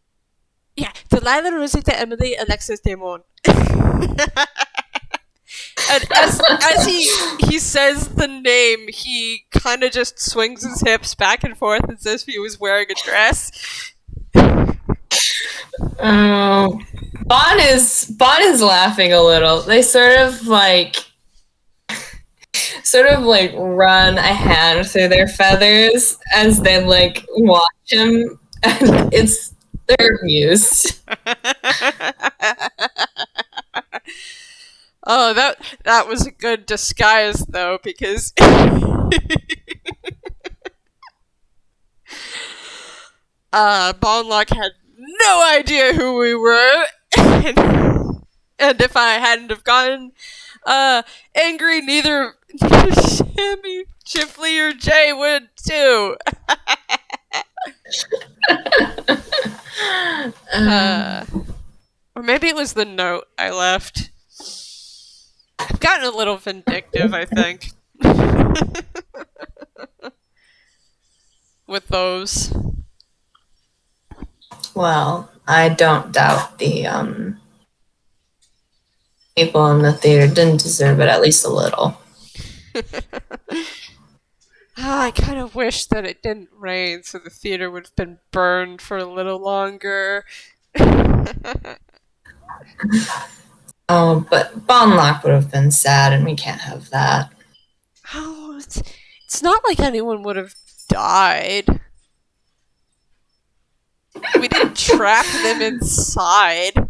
Speaker 1: Yeah, Delilah Rosita Emily Alexis Demon. And as he says the name, he kind of just swings his hips back and forth as if he was wearing a dress.
Speaker 2: Bon is laughing a little. They sort of like run a hand through their feathers as they like watch him, and they're amused.
Speaker 1: Oh, that was a good disguise though, because Bonlock had no idea who we were, and if I hadn't have gotten angry, neither Shammy, Chifley, or Jay would too. Or maybe it was the note I left. I've gotten a little vindictive, I think. With those.
Speaker 2: Well, I don't doubt the people in the theater didn't deserve it, at least a little.
Speaker 1: I kind of wish that it didn't rain so the theater would have been burned for a little longer.
Speaker 2: Oh, but Bonlock would have been sad, and we can't have that.
Speaker 1: Oh, it's not like anyone would have died. We didn't trap them inside.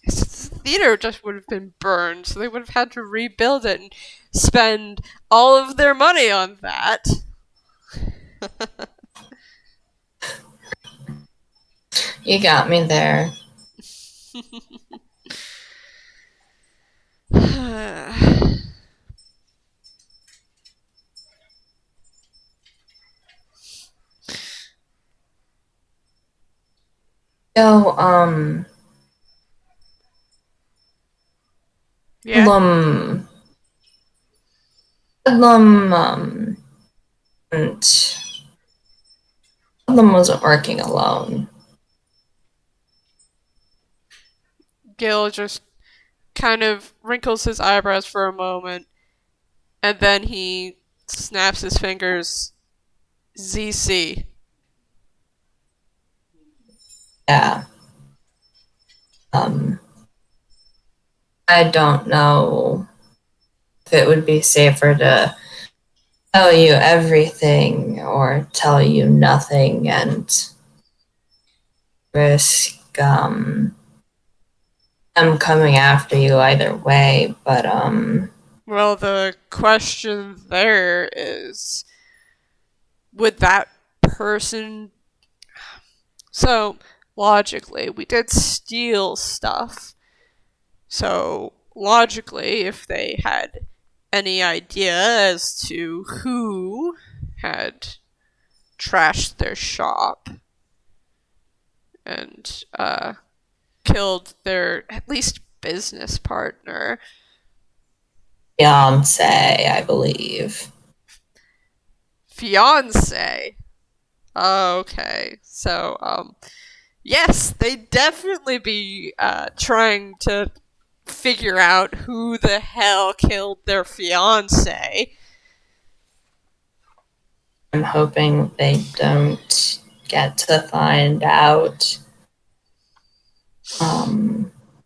Speaker 1: The theater just would have been burned, so they would have had to rebuild it and spend all of their money on that.
Speaker 2: You got me there. So,
Speaker 1: yeah.
Speaker 2: Bedlam wasn't working alone.
Speaker 1: Gil just kind of wrinkles his eyebrows for a moment, and then he snaps his fingers. ZC.
Speaker 2: Yeah. I don't know if it would be safer to tell you everything or tell you nothing and risk them coming after you either way, but
Speaker 1: Well, the question there is, would that person... So, logically, we did steal stuff. So, logically, if they had any idea as to who had trashed their shop and killed their, at least, business partner...
Speaker 2: fiance, I believe.
Speaker 1: Fiance? Oh, okay. So, yes, they'd definitely be trying to figure out who the hell killed their fiance.
Speaker 2: I'm hoping they don't get to find out.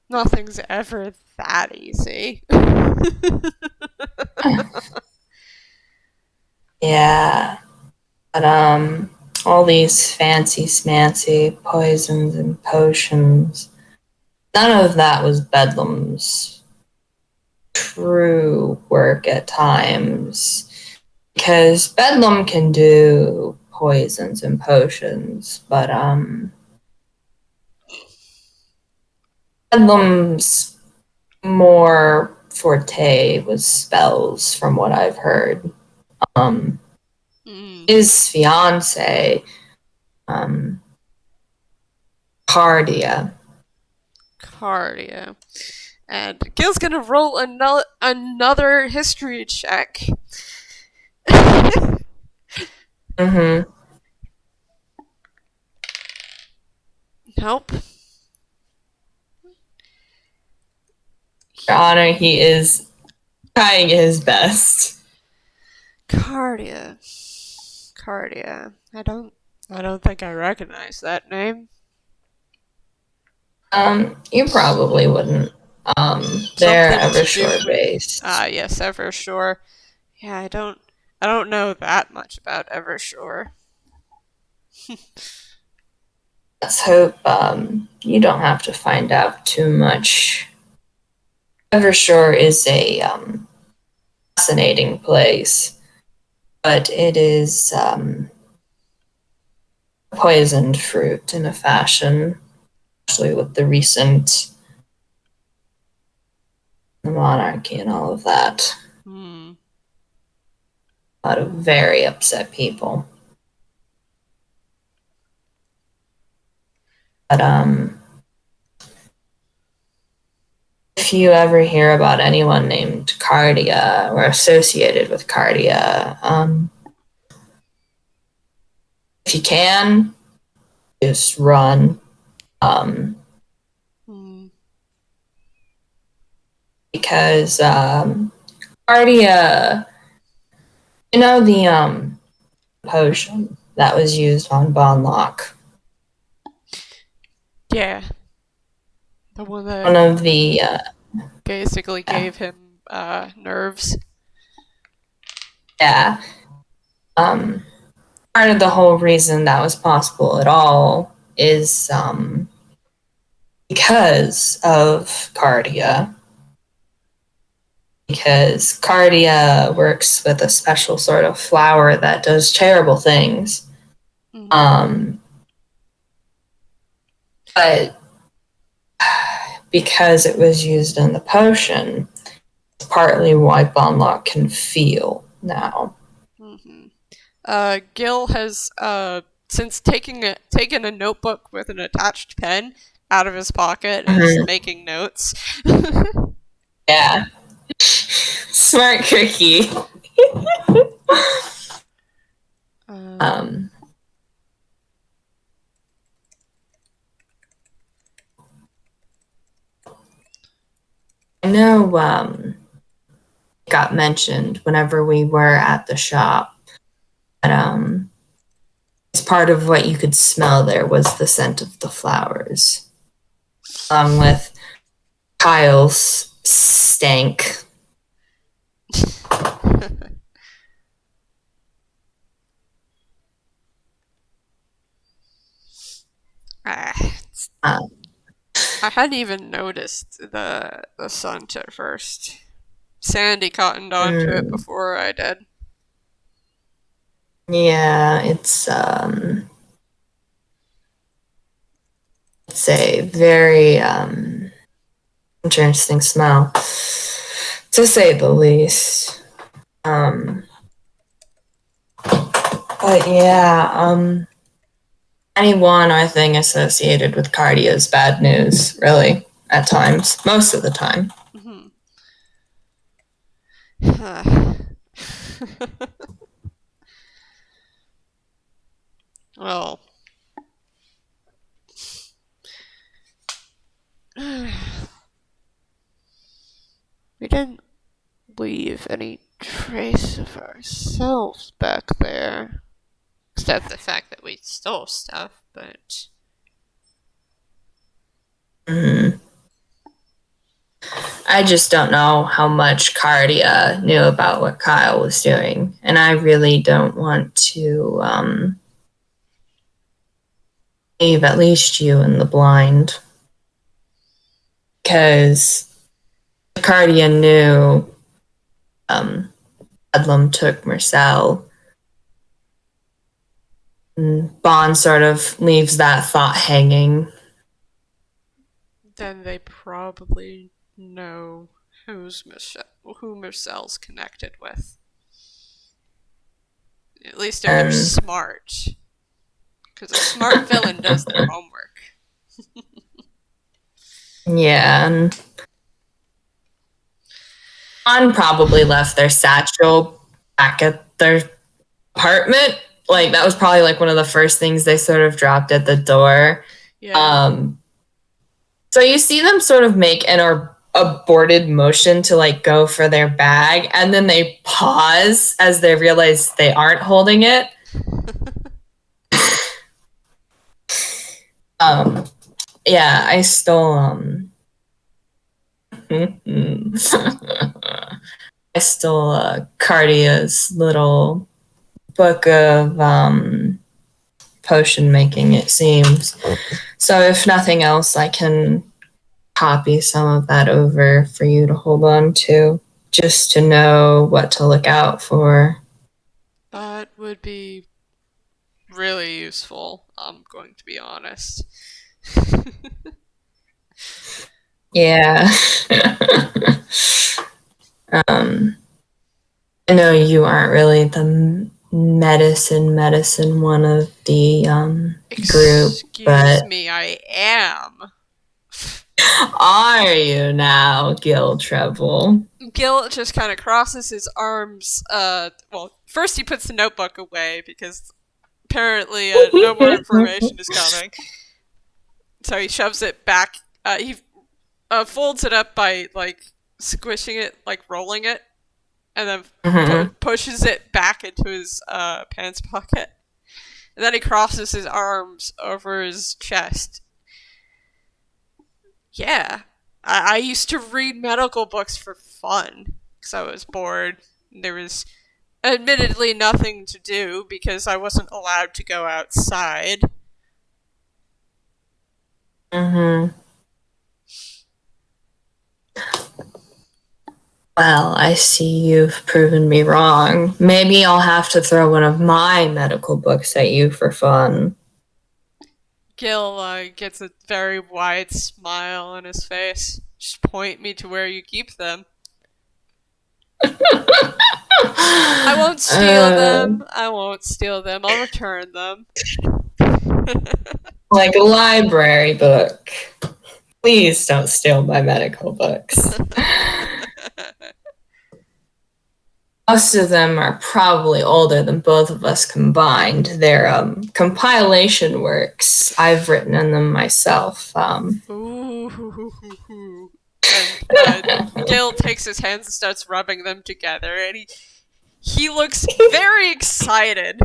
Speaker 1: Nothing's ever that easy.
Speaker 2: Yeah. But all these fancy smancy poisons and potions, none of that was Bedlam's true work at times. Because Bedlam can do poisons and potions, but Bedlam's more forte was spells, from what I've heard. His fiance, Cardia.
Speaker 1: And Gil's gonna roll another history check.
Speaker 2: Mm-hmm.
Speaker 1: Nope.
Speaker 2: Your Honor, he is trying his best.
Speaker 1: Cardia. I don't think I recognize that name.
Speaker 2: You probably wouldn't. They're Evershore based.
Speaker 1: Yes, Evershore. Yeah, I don't know that much about Evershore.
Speaker 2: Let's hope you don't have to find out too much. Evershore is a fascinating place, but it is poisoned fruit in a fashion, especially with the recent monarchy and all of that. A lot of very upset people. But if you ever hear about anyone named Cardia or associated with Cardia, if you can, just run. Because Cardia, you know the potion that was used on Bonlock?
Speaker 1: Yeah. The one that
Speaker 2: One of the
Speaker 1: basically gave him nerves.
Speaker 2: Yeah. Part of the whole reason that was possible at all is because of Cardia. Because Cardia works with a special sort of flower that does terrible things. But because it was used in the potion, it's partly why Bonlock can feel now.
Speaker 1: Gil has since taken a notebook with an attached pen out of his pocket and is making notes.
Speaker 2: Yeah. Smart cookie. I know it got mentioned whenever we were at the shop. But as part of what you could smell there was the scent of the flowers. Along with Kyle's stank.
Speaker 1: I hadn't even noticed the scent at first. Sandy cottoned onto it before I did.
Speaker 2: Yeah, it's a very interesting smell, to say the least. But yeah, anyone or thing associated with Cardia is bad news, really, at times. Most of the time.
Speaker 1: Well, we didn't leave any trace of ourselves back there. Except the fact that we stole stuff, but...
Speaker 2: I just don't know how much Cardia knew about what Kyle was doing. And I really don't want to leave at least you in the blind. Because Cardia knew Bedlam took Marcel. And Bon sort of leaves that thought hanging.
Speaker 1: Then they probably know who Marcel's connected with. At least if they're smart. Because a smart villain does their homework.
Speaker 2: Yeah, and Bon probably left their satchel back at their apartment. Like, that was probably like one of the first things they sort of dropped at the door.
Speaker 1: Yeah.
Speaker 2: So you see them sort of make an aborted motion to like go for their bag, and then they pause as they realize they aren't holding it. yeah, I stole I stole Cardia's little book of potion making, it seems. So if nothing else, I can copy some of that over for you to hold on to, just to know what to look out for.
Speaker 1: That would be really useful, I'm going to be honest.
Speaker 2: Yeah. I know you aren't really the medicine one of the group, but
Speaker 1: Excuse me, I am.
Speaker 2: are you now, Gil Treble?
Speaker 1: Gil just kind of crosses his arms. Well, first he puts the notebook away because apparently no more information is coming. So he shoves it back. He folds it up by like squishing it, like rolling it, and then pushes it back into his pants pocket. And then he crosses his arms over his chest. Yeah, I used to read medical books for fun because I was bored. There was admittedly nothing to do because I wasn't allowed to go outside.
Speaker 2: Well, I see you've proven me wrong. Maybe I'll have to throw one of my medical books at you for fun.
Speaker 1: Gil gets a very wide smile on his face. Just point me to where you keep them. I won't steal them. I won't steal them. I'll return them.
Speaker 2: Like a library book. Please don't steal my medical books. Most of them are probably older than both of us combined. They're compilation works. I've written in them myself.
Speaker 1: Ooh. And Gil takes his hands and starts rubbing them together, and he looks very excited.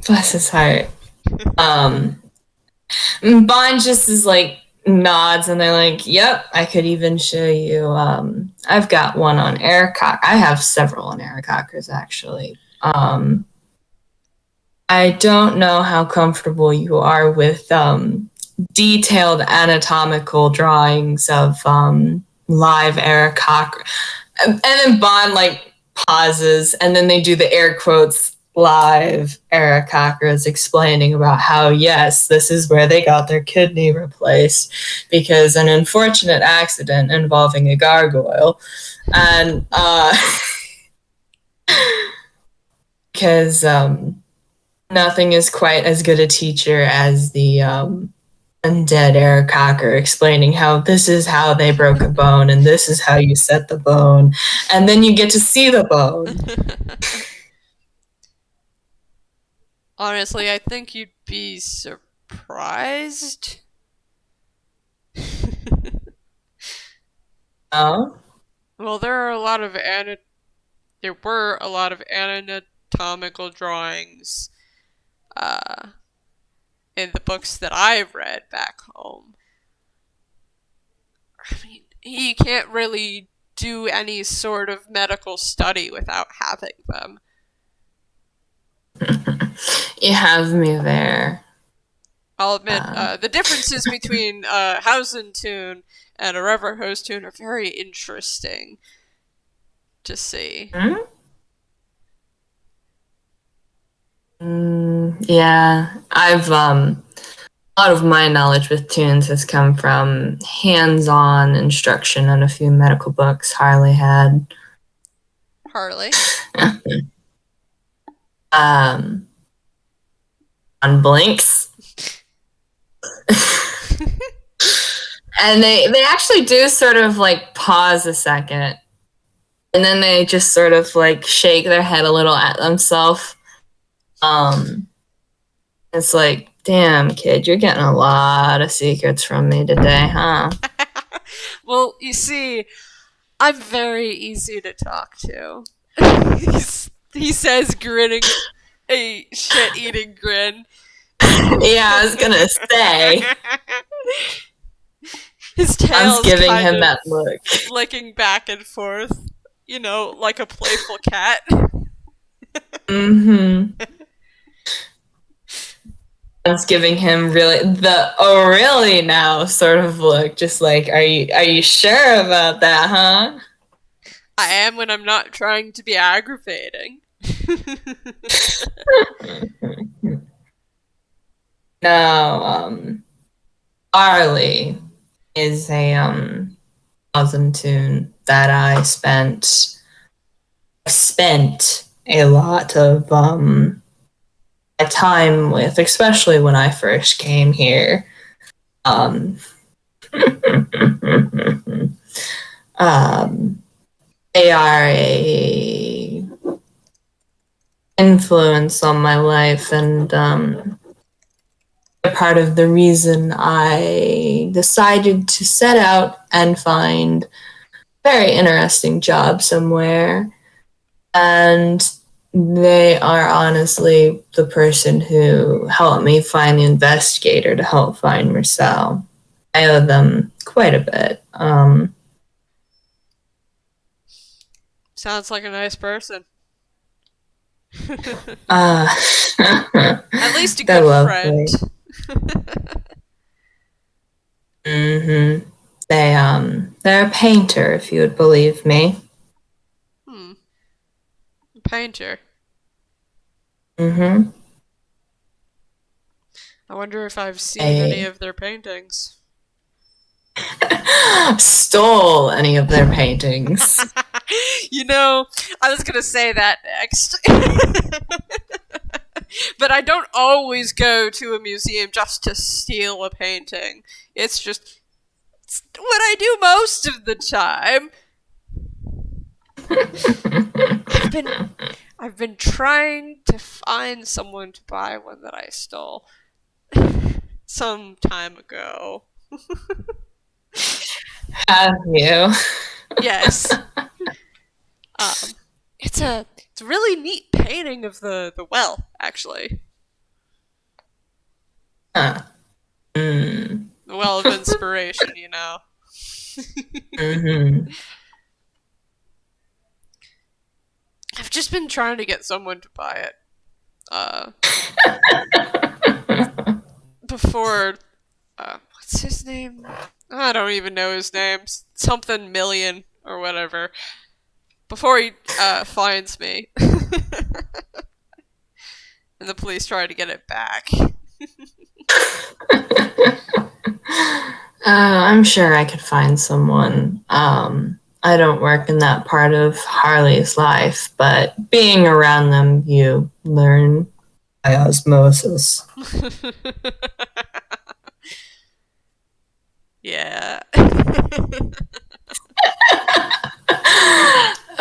Speaker 2: Bless his heart. Bon just is like nods, and they're like, "Yep, I could even show you. I've got one on aircock. I have several on aircockers actually. I don't know how comfortable you are with detailed anatomical drawings of live aircock." And then Bon like pauses, and then they do the air quotes live aircockers explaining about how, yes, this is where they got their kidney replaced because an unfortunate accident involving a gargoyle. And because nothing is quite as good a teacher as the undead aircocker explaining how this is how they broke a bone and this is how you set the bone. And then you get to see the bone.
Speaker 1: Honestly, I think you'd be surprised.
Speaker 2: Oh?
Speaker 1: Well, there were a lot of anatomical drawings in the books that I've read back home. I mean, you can't really do any sort of medical study without having them.
Speaker 2: You have me there.
Speaker 1: I'll admit, the differences between Toon and a Reverhose Toon are very interesting to see.
Speaker 2: Yeah, I've a lot of my knowledge with tunes has come from hands-on instruction in a few medical books Harley had.
Speaker 1: Harley?
Speaker 2: On Blinks. And they actually do sort of like pause a second, and then they just sort of like shake their head a little at themselves. It's like, damn, kid, you're getting a lot of secrets from me today, huh?
Speaker 1: Well, you see, I'm very easy to talk to. He says, grinning a shit-eating grin.
Speaker 2: Yeah, I was gonna say.
Speaker 1: His tail's
Speaker 2: Giving
Speaker 1: kind
Speaker 2: him
Speaker 1: of
Speaker 2: that look.
Speaker 1: flicking back and forth, like a playful cat.
Speaker 2: Mm-hmm. It's giving him really now sort of look, just like, are you sure about that, huh?
Speaker 1: I am when I'm not trying to be aggravating.
Speaker 2: No, Arlie is a awesome tune that I spent a lot of my time with, especially when I first came here. They are a influence on my life, and part of the reason I decided to set out and find a very interesting job somewhere. And they are honestly the person who helped me find the investigator to help find Marcel. I owe them quite a bit.
Speaker 1: Sounds like a nice person.
Speaker 2: At
Speaker 1: least a good friend.
Speaker 2: Mm-hmm. They're a painter, if you would believe me.
Speaker 1: A painter.
Speaker 2: Mm-hmm.
Speaker 1: I wonder if I've seen any of their paintings.
Speaker 2: Stole any of their paintings.
Speaker 1: I was gonna say that next. But I don't always go to a museum just to steal a painting. It's what I do most of the time. I've been trying to find someone to buy one that I stole some time ago.
Speaker 2: Have you?
Speaker 1: Yes. It's a really neat painting of the well, actually.
Speaker 2: Huh.
Speaker 1: The well of inspiration,
Speaker 2: Mm-hmm.
Speaker 1: I've just been trying to get someone to buy it. Before, what's his name? I don't even know his name. Something Million or whatever. Before he finds me. And the police try to get it back.
Speaker 2: I'm sure I could find someone. I don't work in that part of Harley's life, but being around them, you learn by osmosis.
Speaker 1: Yeah.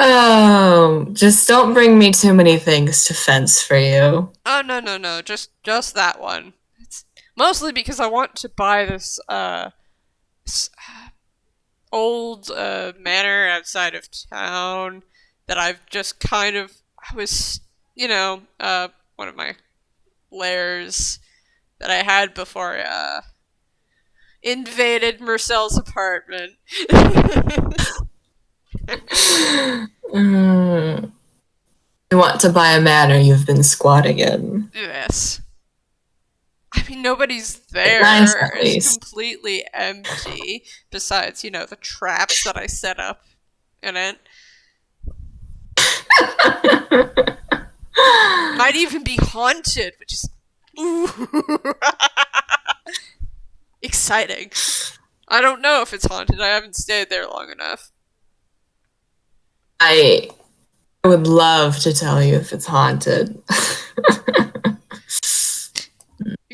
Speaker 2: Oh, just don't bring me too many things to fence for you.
Speaker 1: Oh, no. Just that one. It's mostly because I want to buy this old manor outside of town that I've just kind of one of my lairs that I had before I invaded Marcel's apartment.
Speaker 2: You want to buy a manor you've been squatting in.
Speaker 1: Yes. I mean, nobody's there.
Speaker 2: Nice, at
Speaker 1: it's
Speaker 2: least.
Speaker 1: completely empty. Besides, the traps that I set up in it. Might even be haunted, which is exciting. I don't know if it's haunted. I haven't stayed there long enough.
Speaker 2: I would love to tell you if it's haunted.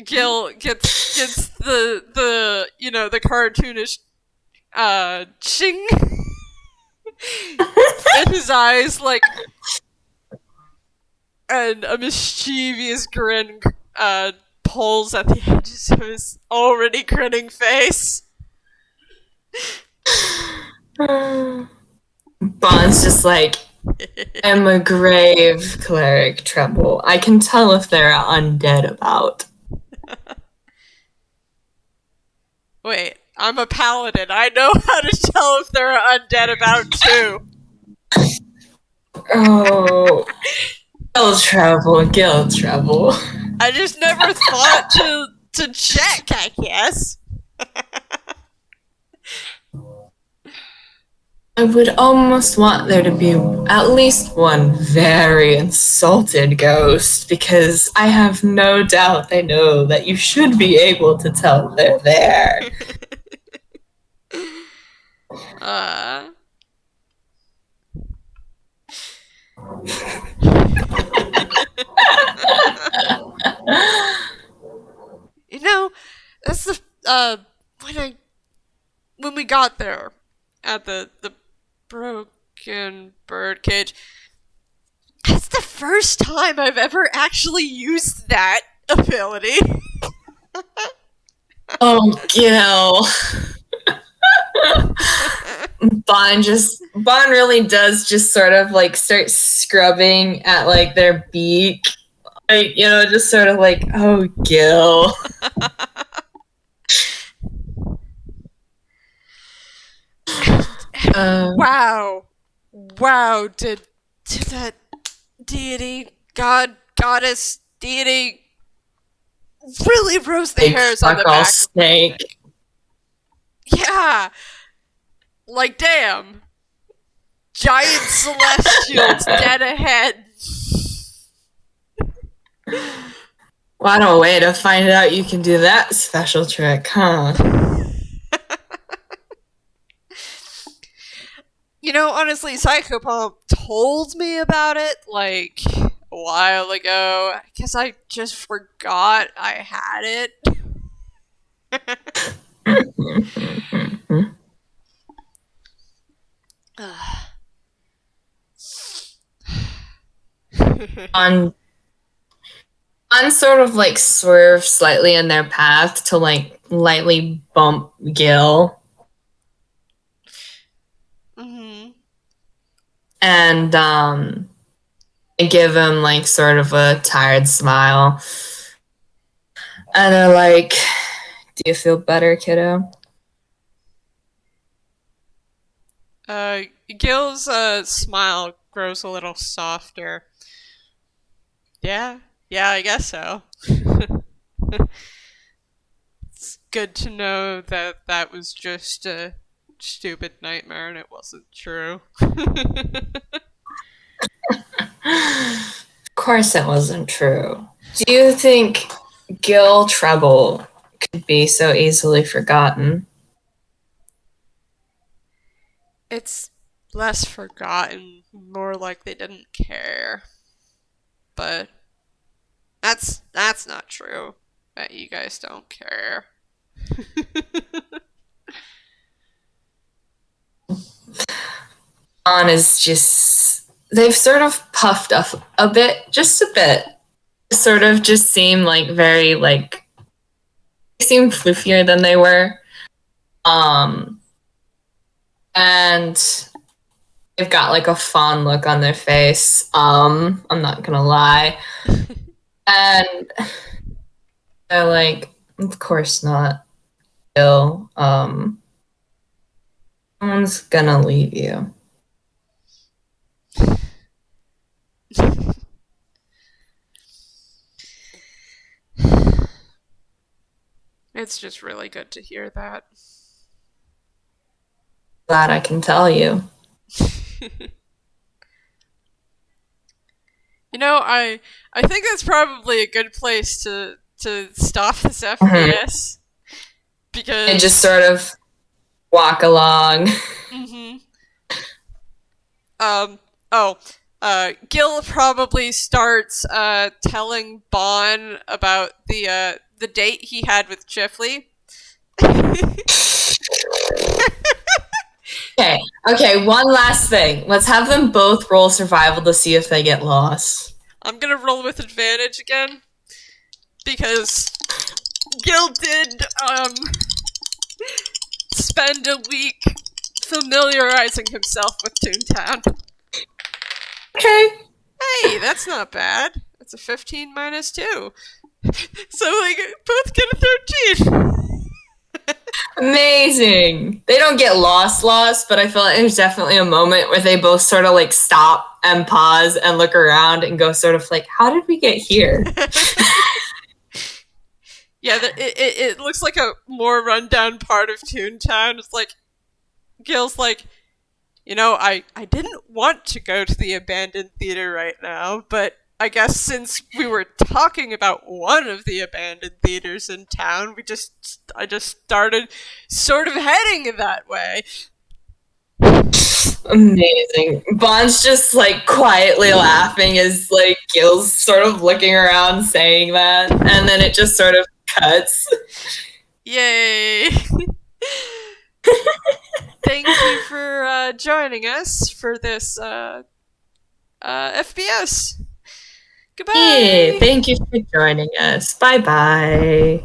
Speaker 1: Gil gets the cartoonish ching in his eyes, and a mischievous grin pulls at the edges of his already grinning face.
Speaker 2: Bond's just like, I'm a grave cleric, Treble. I can tell if they're undead about.
Speaker 1: Wait, I'm a paladin. I know how to tell if they're undead about too.
Speaker 2: Oh, guild trouble.
Speaker 1: I just never thought to check, I guess.
Speaker 2: I would almost want there to be at least one very insulted ghost, because I have no doubt they know that you should be able to tell they're there.
Speaker 1: You know, that's the when we got there at the broken bird cage. That's the first time I've ever actually used that ability.
Speaker 2: Oh, Gil. Bon really does just sort of like start scrubbing at like their beak. Like, you know, just sort of like, oh, Gil.
Speaker 1: Wow, did that deity, goddess, deity really rose the hairs on the back.
Speaker 2: Snake.
Speaker 1: Yeah. Like, damn. Giant celestials dead ahead.
Speaker 2: What a way to find out you can do that special trick, huh?
Speaker 1: You know, honestly, Psychopomp told me about it, like, a while ago. I guess I just forgot I had it.
Speaker 2: on sort of like swerve slightly in their path to like lightly bump Gil.
Speaker 1: Mm-hmm.
Speaker 2: And give him like sort of a tired smile. And they're like, do you feel better, kiddo?
Speaker 1: Gil's smile grows a little softer. Yeah, I guess so. It's good to know that that was just a stupid nightmare and it wasn't true.
Speaker 2: Of course it wasn't true. Do you think Gil Treble could be so easily forgotten?
Speaker 1: It's less forgotten, more like they didn't care. But that's not true. That you guys don't care.
Speaker 2: On is just, they've sort of puffed up a bit, just a bit. Sort of just seem like very like, they seem floofier than they were. And they've got like a fond look on their face. I'm not gonna lie. And they're like, of course not, Bill. Someone's gonna leave you.
Speaker 1: It's just really good to hear that.
Speaker 2: Glad I can tell you.
Speaker 1: You know, I think that's probably a good place to stop this FPS. Because
Speaker 2: and just sort of walk along.
Speaker 1: Gil probably starts telling Bon about the date he had with Chifley.
Speaker 2: Okay, one last thing. Let's have them both roll survival to see if they get lost.
Speaker 1: I'm gonna roll with advantage again. Because Gil did, spend a week familiarizing himself with Toontown.
Speaker 2: Okay.
Speaker 1: Hey, that's not bad. That's a 15 minus 2. So, like, both get a 13.
Speaker 2: Amazing. They don't get lost, but I feel like there's definitely a moment where they both sort of like stop and pause and look around and go sort of like, how did we get here?
Speaker 1: Yeah, it looks like a more rundown part of Toontown. It's like, Gil's like, I didn't want to go to the abandoned theater right now, but I guess since we were talking about one of the abandoned theaters in town, I just started sort of heading that way.
Speaker 2: Amazing. Bond's just like quietly laughing as like Gil's sort of looking around saying that, and then it just sort of cuts.
Speaker 1: Yay! Thank you for joining us for this FBS. Goodbye!
Speaker 2: Yeah, thank you for joining us. Bye-bye.